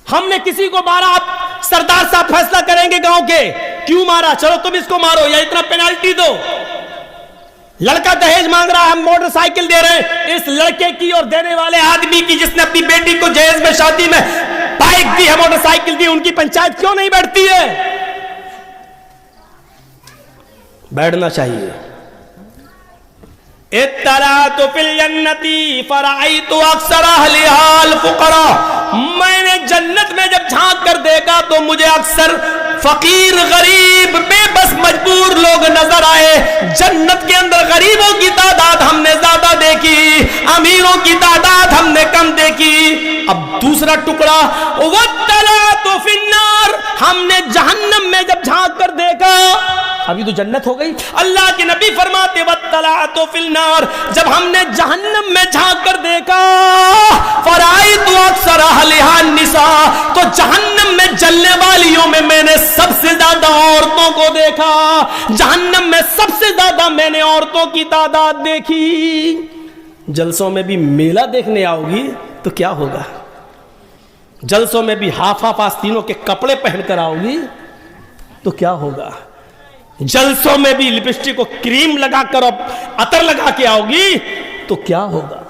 ہم نے کسی کو مارا, آپ سردار صاحب فیصلہ کریں گے گاؤں کے, کیوں مارا, چلو تم اس کو مارو یا اتنا پینالٹی دو. لڑکا دہیج مانگ رہا ہے, ہم موٹر سائیکل دے رہے ہیں, اس لڑکے کی اور دینے والے آدمی کی جس نے اپنی بیٹی کو جہیز میں شادی میں بائک دی ہے, موٹر سائیکل دی, ان کی پنچایت کیوں نہیں بیٹھتی ہے؟ بیٹھنا چاہیے. اطلعت فی الجنت فرأیت اکثر اہلها الفقراء, میں نے جنت میں جب جھانک کر دیکھا تو مجھے اکثر فقیر, غریب, بے بس, مجبور لوگ نظر آئے. جنت کے اندر غریبوں کی تعداد ہم نے زیادہ دیکھی, امیروں کی تعداد ہم نے کم دیکھی. اب دوسرا ٹکڑا, واطلعت فی النار, ہم نے جہنم میں جب جھانک کر دیکھا, ابھی تو جنت ہو گئی. اللہ کے نبی فرماتے واطلعت فی النار, جب ہم نے جہنم میں جھانک کر دیکھا, فرأیت اکثر اہلها النساء, تو جہنم میں جلنے والیوں میں میں نے سب سے زیادہ عورتوں کو دیکھا. جہنم میں سب سے زیادہ میں نے عورتوں کی تعداد دیکھی. جلسوں میں بھی میلہ دیکھنے آؤ گی تو کیا ہوگا؟ جلسوں میں بھی ہاف آستینوں کے کپڑے پہن کر آؤ گی تو کیا ہوگا؟ جلسوں میں بھی لپسٹک کو کریم لگا کر اور عطر لگا کے آؤ گی تو کیا ہوگا؟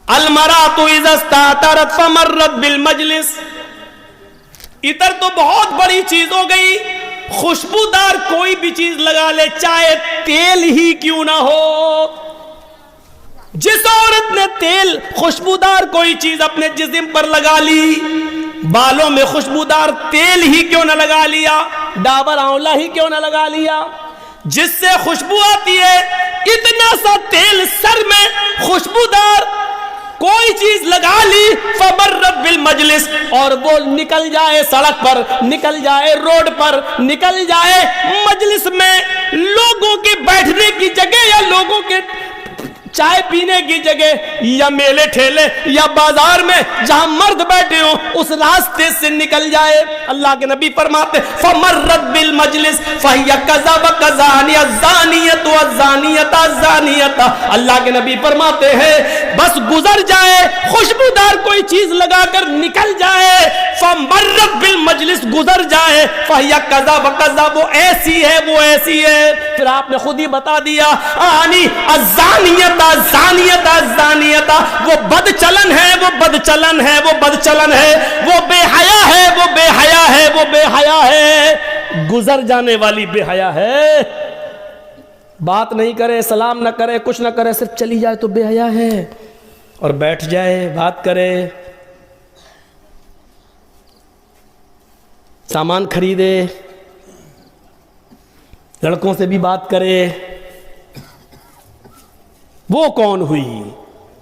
المرأۃ اذا استعطرت فمرت بالمجلس, عطر تو بہت بڑی چیز ہو گئی, خوشبودار کوئی بھی چیز لگا لے, چاہے تیل ہی کیوں نہ ہو. جس عورت نے تیل, خوشبودار کوئی چیز اپنے جسم پر لگا لی, بالوں میں خوشبودار تیل ہی کیوں نہ لگا لیا, ڈابر آنولا ہی کیوں نہ لگا لیا, جس سے خوشبو آتی ہے, اتنا سا تیل سر میں خوشبودار کوئی چیز لگا لی, فمرت بالمجلس, اور وہ نکل جائے سڑک پر, نکل جائے روڈ پر, نکل جائے مجلس میں, لوگوں کے بیٹھنے کی جگہ یا لوگوں کے چائے پینے کی جگہ یا میلے ٹھیلے یا بازار میں جہاں مرد بیٹھے ہوں اس راستے سے نکل جائے. اللہ کے نبی فرماتے فمرت بالمجلس فہی کذا وکذانی الزانیۃ والزانیۃ الزانیۃ, اللہ کے نبی فرماتے ہیں بس گزر جائے, خوشبودار کوئی چیز لگا کر نکل جائے, فمرت بالمجلس, گزر جائے, فہی کذا وکذا, وہ ایسی ہے, وہ ایسی ہے. پھر آپ نے خود ہی بتا دیا, آنی الزانیۃ الزانیۃ الزانیۃ, وہ بد چلن ہے, وہ بد چلن ہے, وہ بد چلن ہے, وہ بے حیا ہے, وہ بے حیا ہے, وہ بے حیا ہے, گزر جانے والی بے حیا ہے. بات نہیں کرے, سلام نہ کرے, کچھ نہ کرے, صرف چلی جائے تو بے حیا ہے, اور بیٹھ جائے بات کرے, سامان خریدے, لڑکوں سے بھی بات کرے, وہ کون ہوئی؟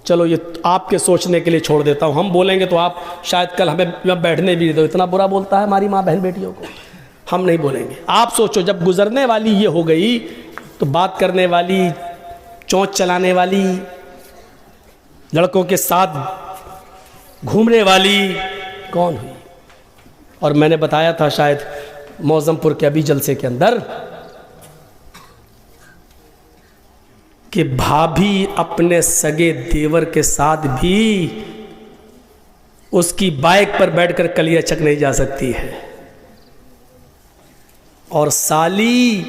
چلو یہ آپ کے سوچنے کے لیے چھوڑ دیتا ہوں, ہم بولیں گے تو آپ شاید کل ہمیں بیٹھنے بھی دو, اتنا برا بولتا ہے ہماری ماں بہن بیٹیوں کو, ہم نہیں بولیں گے. آپ سوچو, جب گزرنے والی یہ ہو گئی تو بات کرنے والی, چونچ چلانے والی, لڑکوں کے ساتھ گھومنے والی کون ہوئی؟ اور میں نے بتایا تھا شاید موزم پور کے ابھی جلسے کے اندر کہ بھابھی اپنے سگے دیور کے ساتھ بھی اس کی بائک پر بیٹھ کر کلیہ چک نہیں جا سکتی ہے, اور سالی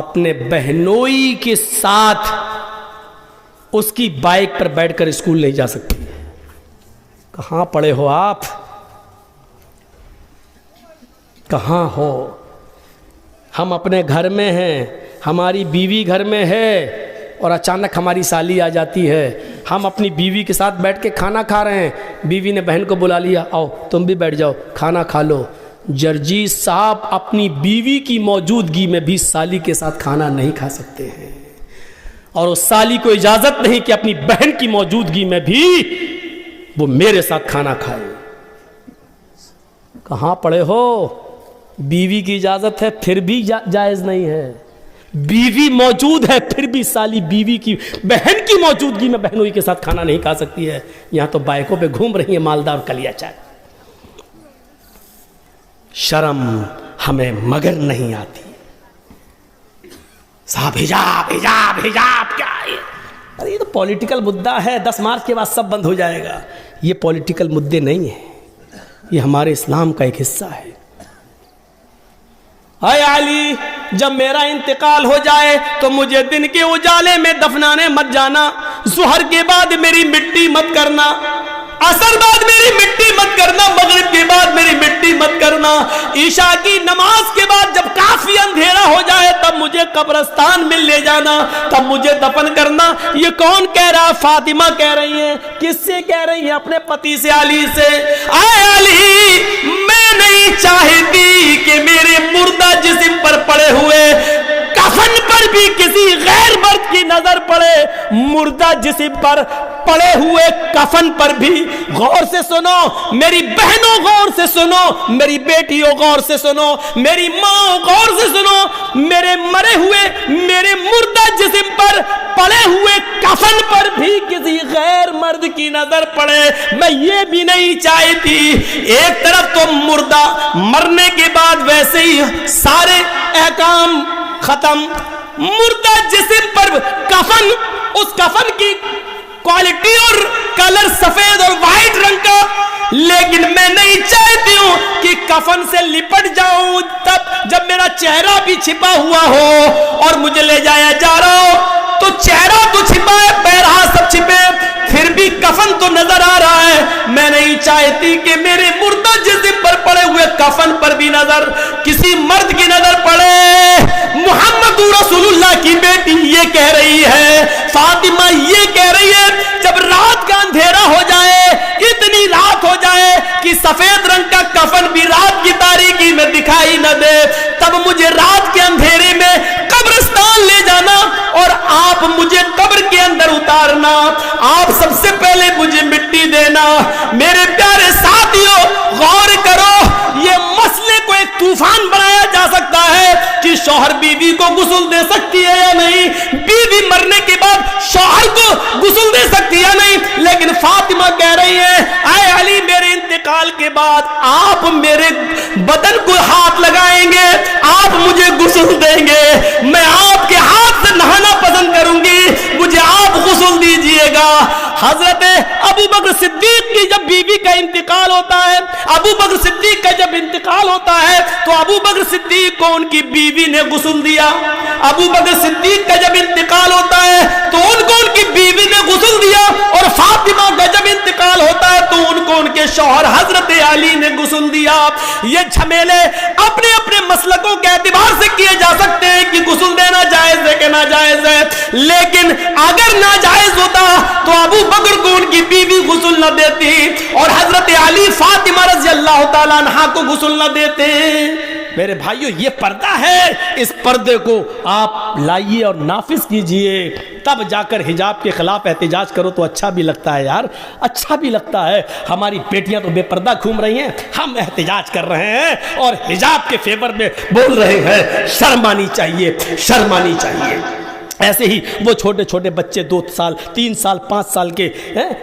اپنے بہنوئی کے ساتھ اس کی بائک پر بیٹھ کر اسکول نہیں جا سکتی ہے. کہاں پڑے ہو آپ؟ کہاں ہو؟ ہم اپنے گھر میں ہیں, ہماری بیوی گھر میں ہے, اور اچانک ہماری سالی آ جاتی ہے, ہم اپنی بیوی کے ساتھ بیٹھ کے کھانا کھا رہے ہیں, بیوی نے بہن کو بلا لیا, آؤ تم بھی بیٹھ جاؤ کھانا کھا لو. جرجیت صاحب اپنی بیوی کی موجودگی میں بھی سالی کے ساتھ کھانا نہیں کھا سکتے ہیں, اور اس سالی کو اجازت نہیں کہ اپنی بہن کی موجودگی میں بھی وہ میرے ساتھ کھانا کھائے. کہاں پڑے ہو؟ بیوی کی اجازت ہے پھر بھی جائز نہیں ہے, بیوی موجود ہے پھر بھی سالی بیوی کی بہن کی موجودگی میں بہنوئی کے ساتھ کھانا نہیں کھا سکتی ہے. یہاں تو بائکوں پہ گھوم رہی ہیں مالدار کلیا چائے. شرم ہمیں مگر نہیں آتی. صاحب حجاب حجاب حجاب کیا ہے؟ ارے یہ تو پولیٹیکل مدعا ہے، 10 مارچ کے بعد سب بند ہو جائے گا. یہ پولیٹیکل مدعے نہیں ہیں، یہ ہمارے اسلام کا ایک حصہ ہے. اے علی، جب میرا انتقال ہو جائے تو مجھے دن کے اجالے میں دفنانے مت جانا، ظہر کے بعد میری مٹی مت کرنا، عصر بعد میری مٹی مت کرنا، مغرب کے بعد میری مٹی مت کرنا، عشاء کی نماز کے بعد جب کافی اندھیرا ہو جائے تب مجھے قبرستان میں لے جانا، تب مجھے دفن کرنا. یہ کون کہہ رہا؟ فاطمہ کہہ رہی ہیں. کس سے کہہ رہی ہیں؟ اپنے پتی سے، علی سے. اے علی، میں نہیں چاہتی کہ میرے مردہ جسم پر پڑے ہوئے کفن پر بھی کسی غیر مرد کی نظر پڑے. مردہ جسم پر پڑے ہوئے کفن پر بھی غور سے سنو، میری بہنوں غور سے سنو، میری بیٹیوں غور سے سنو، میری ماں غور سے سنو، میرے مرے ہوئے، میرے مردہ جسم پر پڑے ہوئے کفن پر بھی کسی غیر مرد کی نظر پڑے. میں یہ بھی نہیں چاہتی. ایک طرف تو مردہ مرنے کے بعد ویسے ہی سارے احکام ختم، مردہ جسم پر کفن، اس کفن کی کوالٹی اور کلر سفید اور وائٹ رنگ کا، لیکن میں نہیں چاہتی ہوں کہ کفن سے لپٹ جاؤں تب جب میرا چہرہ بھی چھپا ہوا ہو اور مجھے لے جایا جا رہا ہو تو چہرہ تو چھپا ہے، پیرہا سب چھپے، پھر بھی کفن تو نظر آ رہا ہے. میں نہیں چاہتی کہ میرے مردہ جسم پر پڑے ہوئے کفن پر بھی نظر کسی مرد کی نظر پڑے. محمد رسول اللہ کی بیٹی یہ کہہ رہی ہے، فاطمہ یہ کہہ رہی ہے، جب رات کا اندھیرا ہو جائے، اتنی رات ہو جائے کہ سفید رنگ کا کفن بھی رات کی تاریکی میں دکھائی نہ دے، تب مجھے رات کے اندھیرے میں قبرستان لے جانا اور آپ مجھے قبر کے اندر اتارنا، آپ سب سے پہلے مجھے مٹی دینا. میرے پیارے ساتھیوں، غور کرو، یہ مسئلے کو ایک طوفان بنایا جا سکتا ہے کہ شوہر بیوی کو غسل دے سکتی ہے یا نہیں، بیوی مرنے کے بعد شوہر کو غسل دے سکتی ہے یا نہیں، لیکن فاطمہ کہہ رہی ہے، اے علی، میرے انتقال کے بعد آپ میرے بدن کو ہاتھ لگائیں گے، آپ مجھے غسل دیں گے، میں آپ کے ہاتھ سے نہانا پسند کروں گی، مجھے آپ غسل دیجئے گا. حضرت ابو بکر صدیق کی جب بیوی کا انتقال ہوتا ہے، ابو بکر صدیق کا جب انتقال ہوتا ہے تو ابو بکر صدیق کو ان کی بیوی نے غسل دیا. ابو بکر صدیق کا جب انتقال ہوتا ہے تو ان کو ان کی بیوی نے غسل دیا، اور فاطمہ کا جب انتقال ہوتا ہے تو ان کو ان کے شوہر حضرت علی نے غسل دیا. یہ جھمیلے اپنے اپنے مسلکوں کے اعتبار سے کیے جا سکتے ہیں کہ غسل دینا جائز ہے کہ ناجائز ہے، لیکن اگر ناجائز ہوتا تو ابو بکر کو ان کی بیوی غسل نہ دیتی اور حضرت علی فاطمہ رضی اللہ تعالیٰ عنہا کو غسل نہ دیتے. میرے بھائیو، یہ پردہ ہے، اس پردے کو آپ لائیے اور نافذ کیجئے، تب جا کر حجاب کے خلاف احتجاج کرو تو اچھا بھی لگتا ہے یار، اچھا بھی لگتا ہے. ہماری بیٹیاں تو بے پردہ گھوم رہی ہیں، ہم احتجاج کر رہے ہیں اور حجاب کے فیور میں بول رہے ہیں. شرم آنی چاہیے، شرم آنی چاہیے. ایسے ہی وہ چھوٹے چھوٹے بچے 2 سال 3 سال 5 سال کے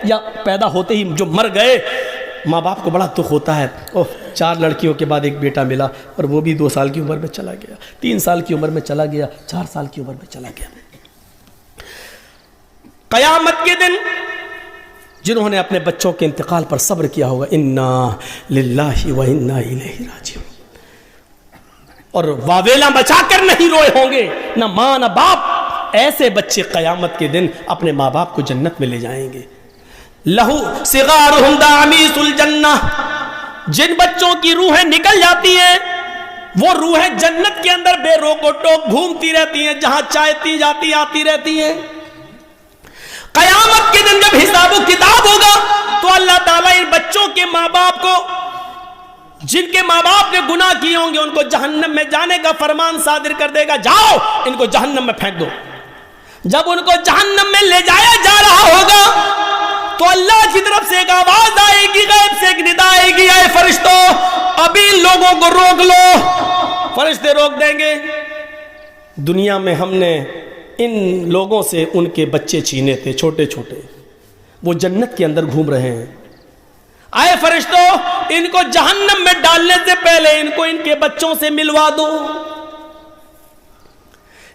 یا پیدا ہوتے ہی جو مر گئے، ماں باپ کو بڑا دکھ ہوتا ہے. 4 لڑکیوں کے بعد ایک بیٹا ملا اور وہ بھی 2 سال کی عمر میں چلا گیا، 3 سال کی عمر میں چلا گیا، 4 سال کی عمر میں چلا گیا. قیامت کے دن جنہوں نے اپنے بچوں کے انتقال پر صبر کیا ہوگا، انا للہ و انا الیہ راجعون، اور واویلا بچا کر نہیں روئے ہوں گے، نہ ماں نہ باپ، ایسے بچے قیامت کے دن اپنے ماں باپ کو جنت میں لے جائیں گے. لہو صغارہم دعامیس الجنہ، جن بچوں کی روحیں نکل جاتی ہیں وہ روحیں جنت کے اندر بے روک و ٹوک گھومتی رہتی ہیں، جہاں چاہتی جاتی آتی رہتی ہیں. قیامت کے دن جب حساب و کتاب ہوگا تو اللہ تعالیٰ ان بچوں کے ماں باپ کو، جن کے ماں باپ نے گناہ کیے ہوں گے، ان کو جہنم میں جانے کا فرمان صادر کر دے گا، جاؤ ان کو جہنم میں پھینک دو. جب ان کو جہنم میں لے جایا جا رہا ہوگا تو اللہ کی طرف سے ایک آواز آئے گی، غیب سے ایک ندا آئے گی، اے فرشتوں ابھی لوگوں کو روک لو. فرشتے روک دیں گے. دنیا میں ہم نے ان لوگوں سے ان کے بچے چھینے تھے، چھوٹے چھوٹے، وہ جنت کے اندر گھوم رہے ہیں. اے فرشتوں ان کو جہنم میں ڈالنے سے پہلے ان کو ان کے بچوں سے ملوا دو.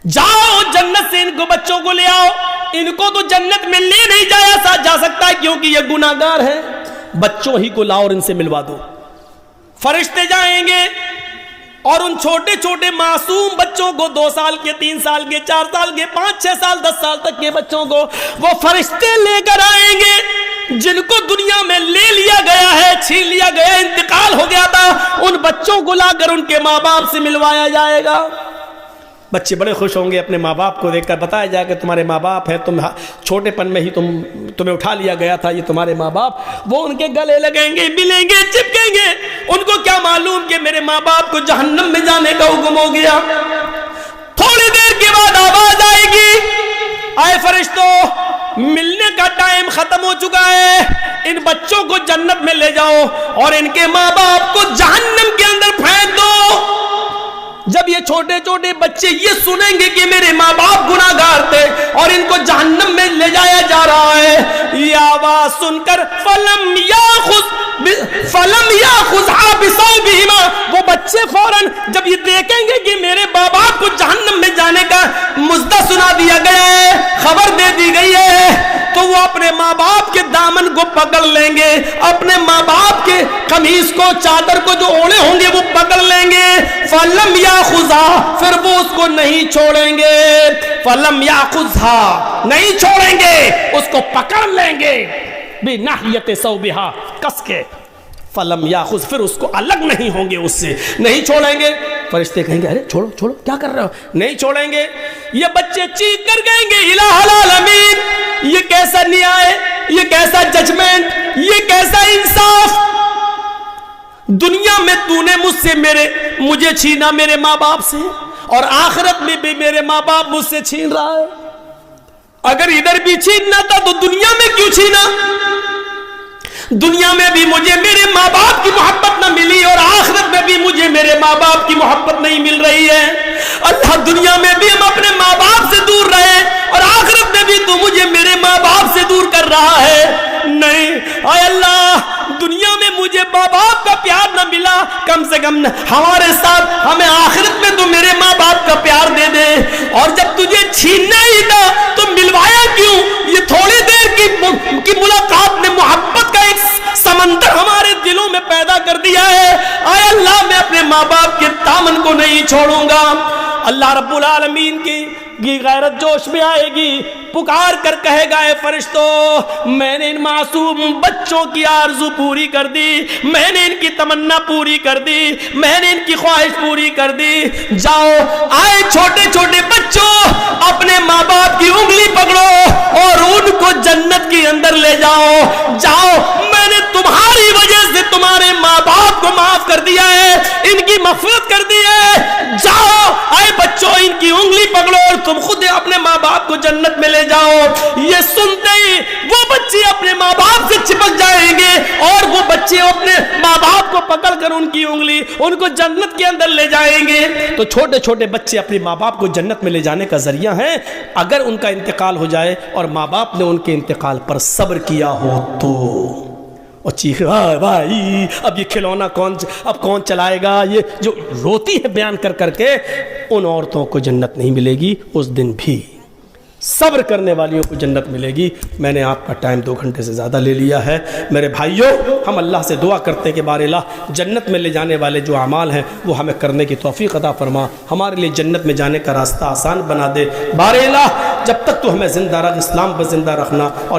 جاؤ جنت سے ان کو بچوں کو لے آؤ. ان کو تو جنت میں لے نہیں جا سکتا ہے کیونکہ یہ گناہگار ہیں. بچوں ہی کو لاؤ اور ان سے ملوا دو. فرشتے جائیں گے اور ان چھوٹے چھوٹے معصوم بچوں کو 2 سال کے 3 سال کے 4 سال کے 5 6 سال 10 سال تک کے بچوں کو وہ فرشتے لے کر آئیں گے جن کو دنیا میں لے لیا گیا ہے, چھین لیا گیا, انتقال ہو گیا تھا. ان بچوں کو لا کر ان کے ماں باپ سے ملوایا جائے گا. بچے بڑے خوش ہوں گے اپنے ماں باپ کو دیکھ کر. بتایا جائے کہ تمہارے ماں باپ ہیں, تم چھوٹے پن میں ہی تمہیں اٹھا لیا گیا تھا, یہ تمہارے ماں باپ. وہ ان کے گلے لگیں گے, ملیں گے, چپکیں گے. ان کو کیا معلوم کہ میرے ماں باپ کو جہنم میں جانے کا حکم ہو گیا. تھوڑی دیر کے بعد آواز آئے گی, آئے فرشتوں, ملنے کا ٹائم ختم ہو چکا ہے, ان بچوں کو جنت میں لے جاؤ اور ان کے ماں باپ کو جہنم کے اندر پھینک دو. جب یہ چھوٹے چھوٹے بچے یہ سنیں گے کہ میرے ماں باپ گناہگار تھے اور ان کو جہنم میں لے جایا جا رہا ہے, یہ آواز سن کر فلم یاخذھا بثوبہما, وہ بچے فوراً جب یہ دیکھیں گے کہ میرے ماں باپ کو جہنم میں جانے کا مژدہ سنا دیا گیا ہے, خبر دے دی گئی ہے, تو وہ اپنے ماں باپ کے دامن کو پکڑ لیں گے, اپنے ماں باپ کے قمیص کو, چادر کو جو اوڑے ہوں گے وہ پکڑ لیں گے. فلم یاخذھا, پھر وہ اس کو نہیں چھوڑیں گے. فلم یاخذھا, نہیں چھوڑیں گے, اس کو پکڑ لیں گے بناحیۃ ثوبہا, کس کے. فلم یاخذ, پھر اس کو الگ نہیں ہوں گے, اس سے نہیں چھوڑیں گے. فرشتے کہیں گے ارے چھوڑو چھوڑو, کیا کر رہے ہو, نہیں چھوڑیں گے. یہ بچے چیخ کر کہیں گے الہ العالمین, یہ کیسا نیائے, یہ کیسا ججمنٹ, یہ کیسا انصاف. دنیا میں تو نے مجھ سے مجھے چھینا میرے ماں باپ سے, اور آخرت میں بھی میرے ماں باپ مجھ سے چھین رہا ہے. اگر ادھر بھی چھیننا تھا تو دنیا میں کیوں چھینا. دنیا میں بھی مجھے میرے ماں باپ کی محبت نہ ملی اور آخرت میں بھی مجھے میرے ماں باپ کی محبت نہیں مل رہی ہے. اللہ, دنیا میں بھی ہم اپنے ماں باپ سے دور رہے اور آخرت میں بھی تو مجھے میرے ماں باپ سے دور کر رہا ہے. نہیں, اے اللہ, دنیا میں مجھے ماں باپ کا پیار نہ ملا, کم سے کم ہمارے ساتھ ہمیں آخرت میں تو میرے ماں باپ کا پیار دے دے. اور جب تجھے چھیننا ہی تھا تو ملوایا کیوں. یہ تھوڑی دیر کی ملاقات نے محبت کا ایک سمندر ہمارے دلوں میں پیدا کر دیا ہے. اے اللہ, میں اپنے ماں باپ کے دامن کو نہیں چھوڑوں گا. اللہ رب العالمین کی غیرت جوش میں آئے گی, پکار کر کہے گا اے فرشتوں, میں نے ان معصوم بچوں کی آرزو پوری کر دی, میں نے ان کی تمنا پوری کر دی, میں نے ان کی خواہش پوری کر دی. جاؤ, آئے چھوٹے چھوٹے بچوں, اپنے ماں باپ کی انگلی پکڑو اور ان کو جنت کے اندر لے جاؤ. جاؤ, میں نے تمہاری وجہ سے تمہارے ماں باپ کو معاف کر دیا ہے, ان کی مغفرت کر دی ہے. جاؤ, آئے بچوں, ان کی انگلی پکڑو اور تم خود اپنے ماں باپ کو جنت میں لے جاؤ. یہ سنتے ہی وہ بچے اپنے ماں باپ سے چپک جائیں گے اور وہ بچے اپنے ماں باپ کو پکڑ کر ان کی انگلی ان کو جنت کے اندر لے جائیں گے. تو چھوٹے چھوٹے بچے اپنے ماں باپ کو جنت میں لے جانے کا ذریعہ ہیں. اگر ان کا انتقال ہو جائے اور ماں باپ نے ان کے انتقال پر صبر کیا ہو تو, اور چیخ بھائی اب یہ کھلونا کون چلائے گا, یہ جو روتی ہے بیان کر کر کے, ان عورتوں کو جنت نہیں ملے گی. اس دن بھی صبر کرنے والیوں کو جنت ملے گی. میں نے آپ کا ٹائم 2 گھنٹے سے زیادہ لے لیا ہے. میرے بھائیوں, ہم اللہ سے دعا کرتے ہیں کہ بار الہ جنت میں لے جانے والے جو اعمال ہیں وہ ہمیں کرنے کی توفیق عطا فرما, ہمارے لیے جنت میں جانے کا راستہ آسان بنا دے. بار الہ جب تک تو ہمیں زندہ رکھ, اسلام پر زندہ رکھنا, اور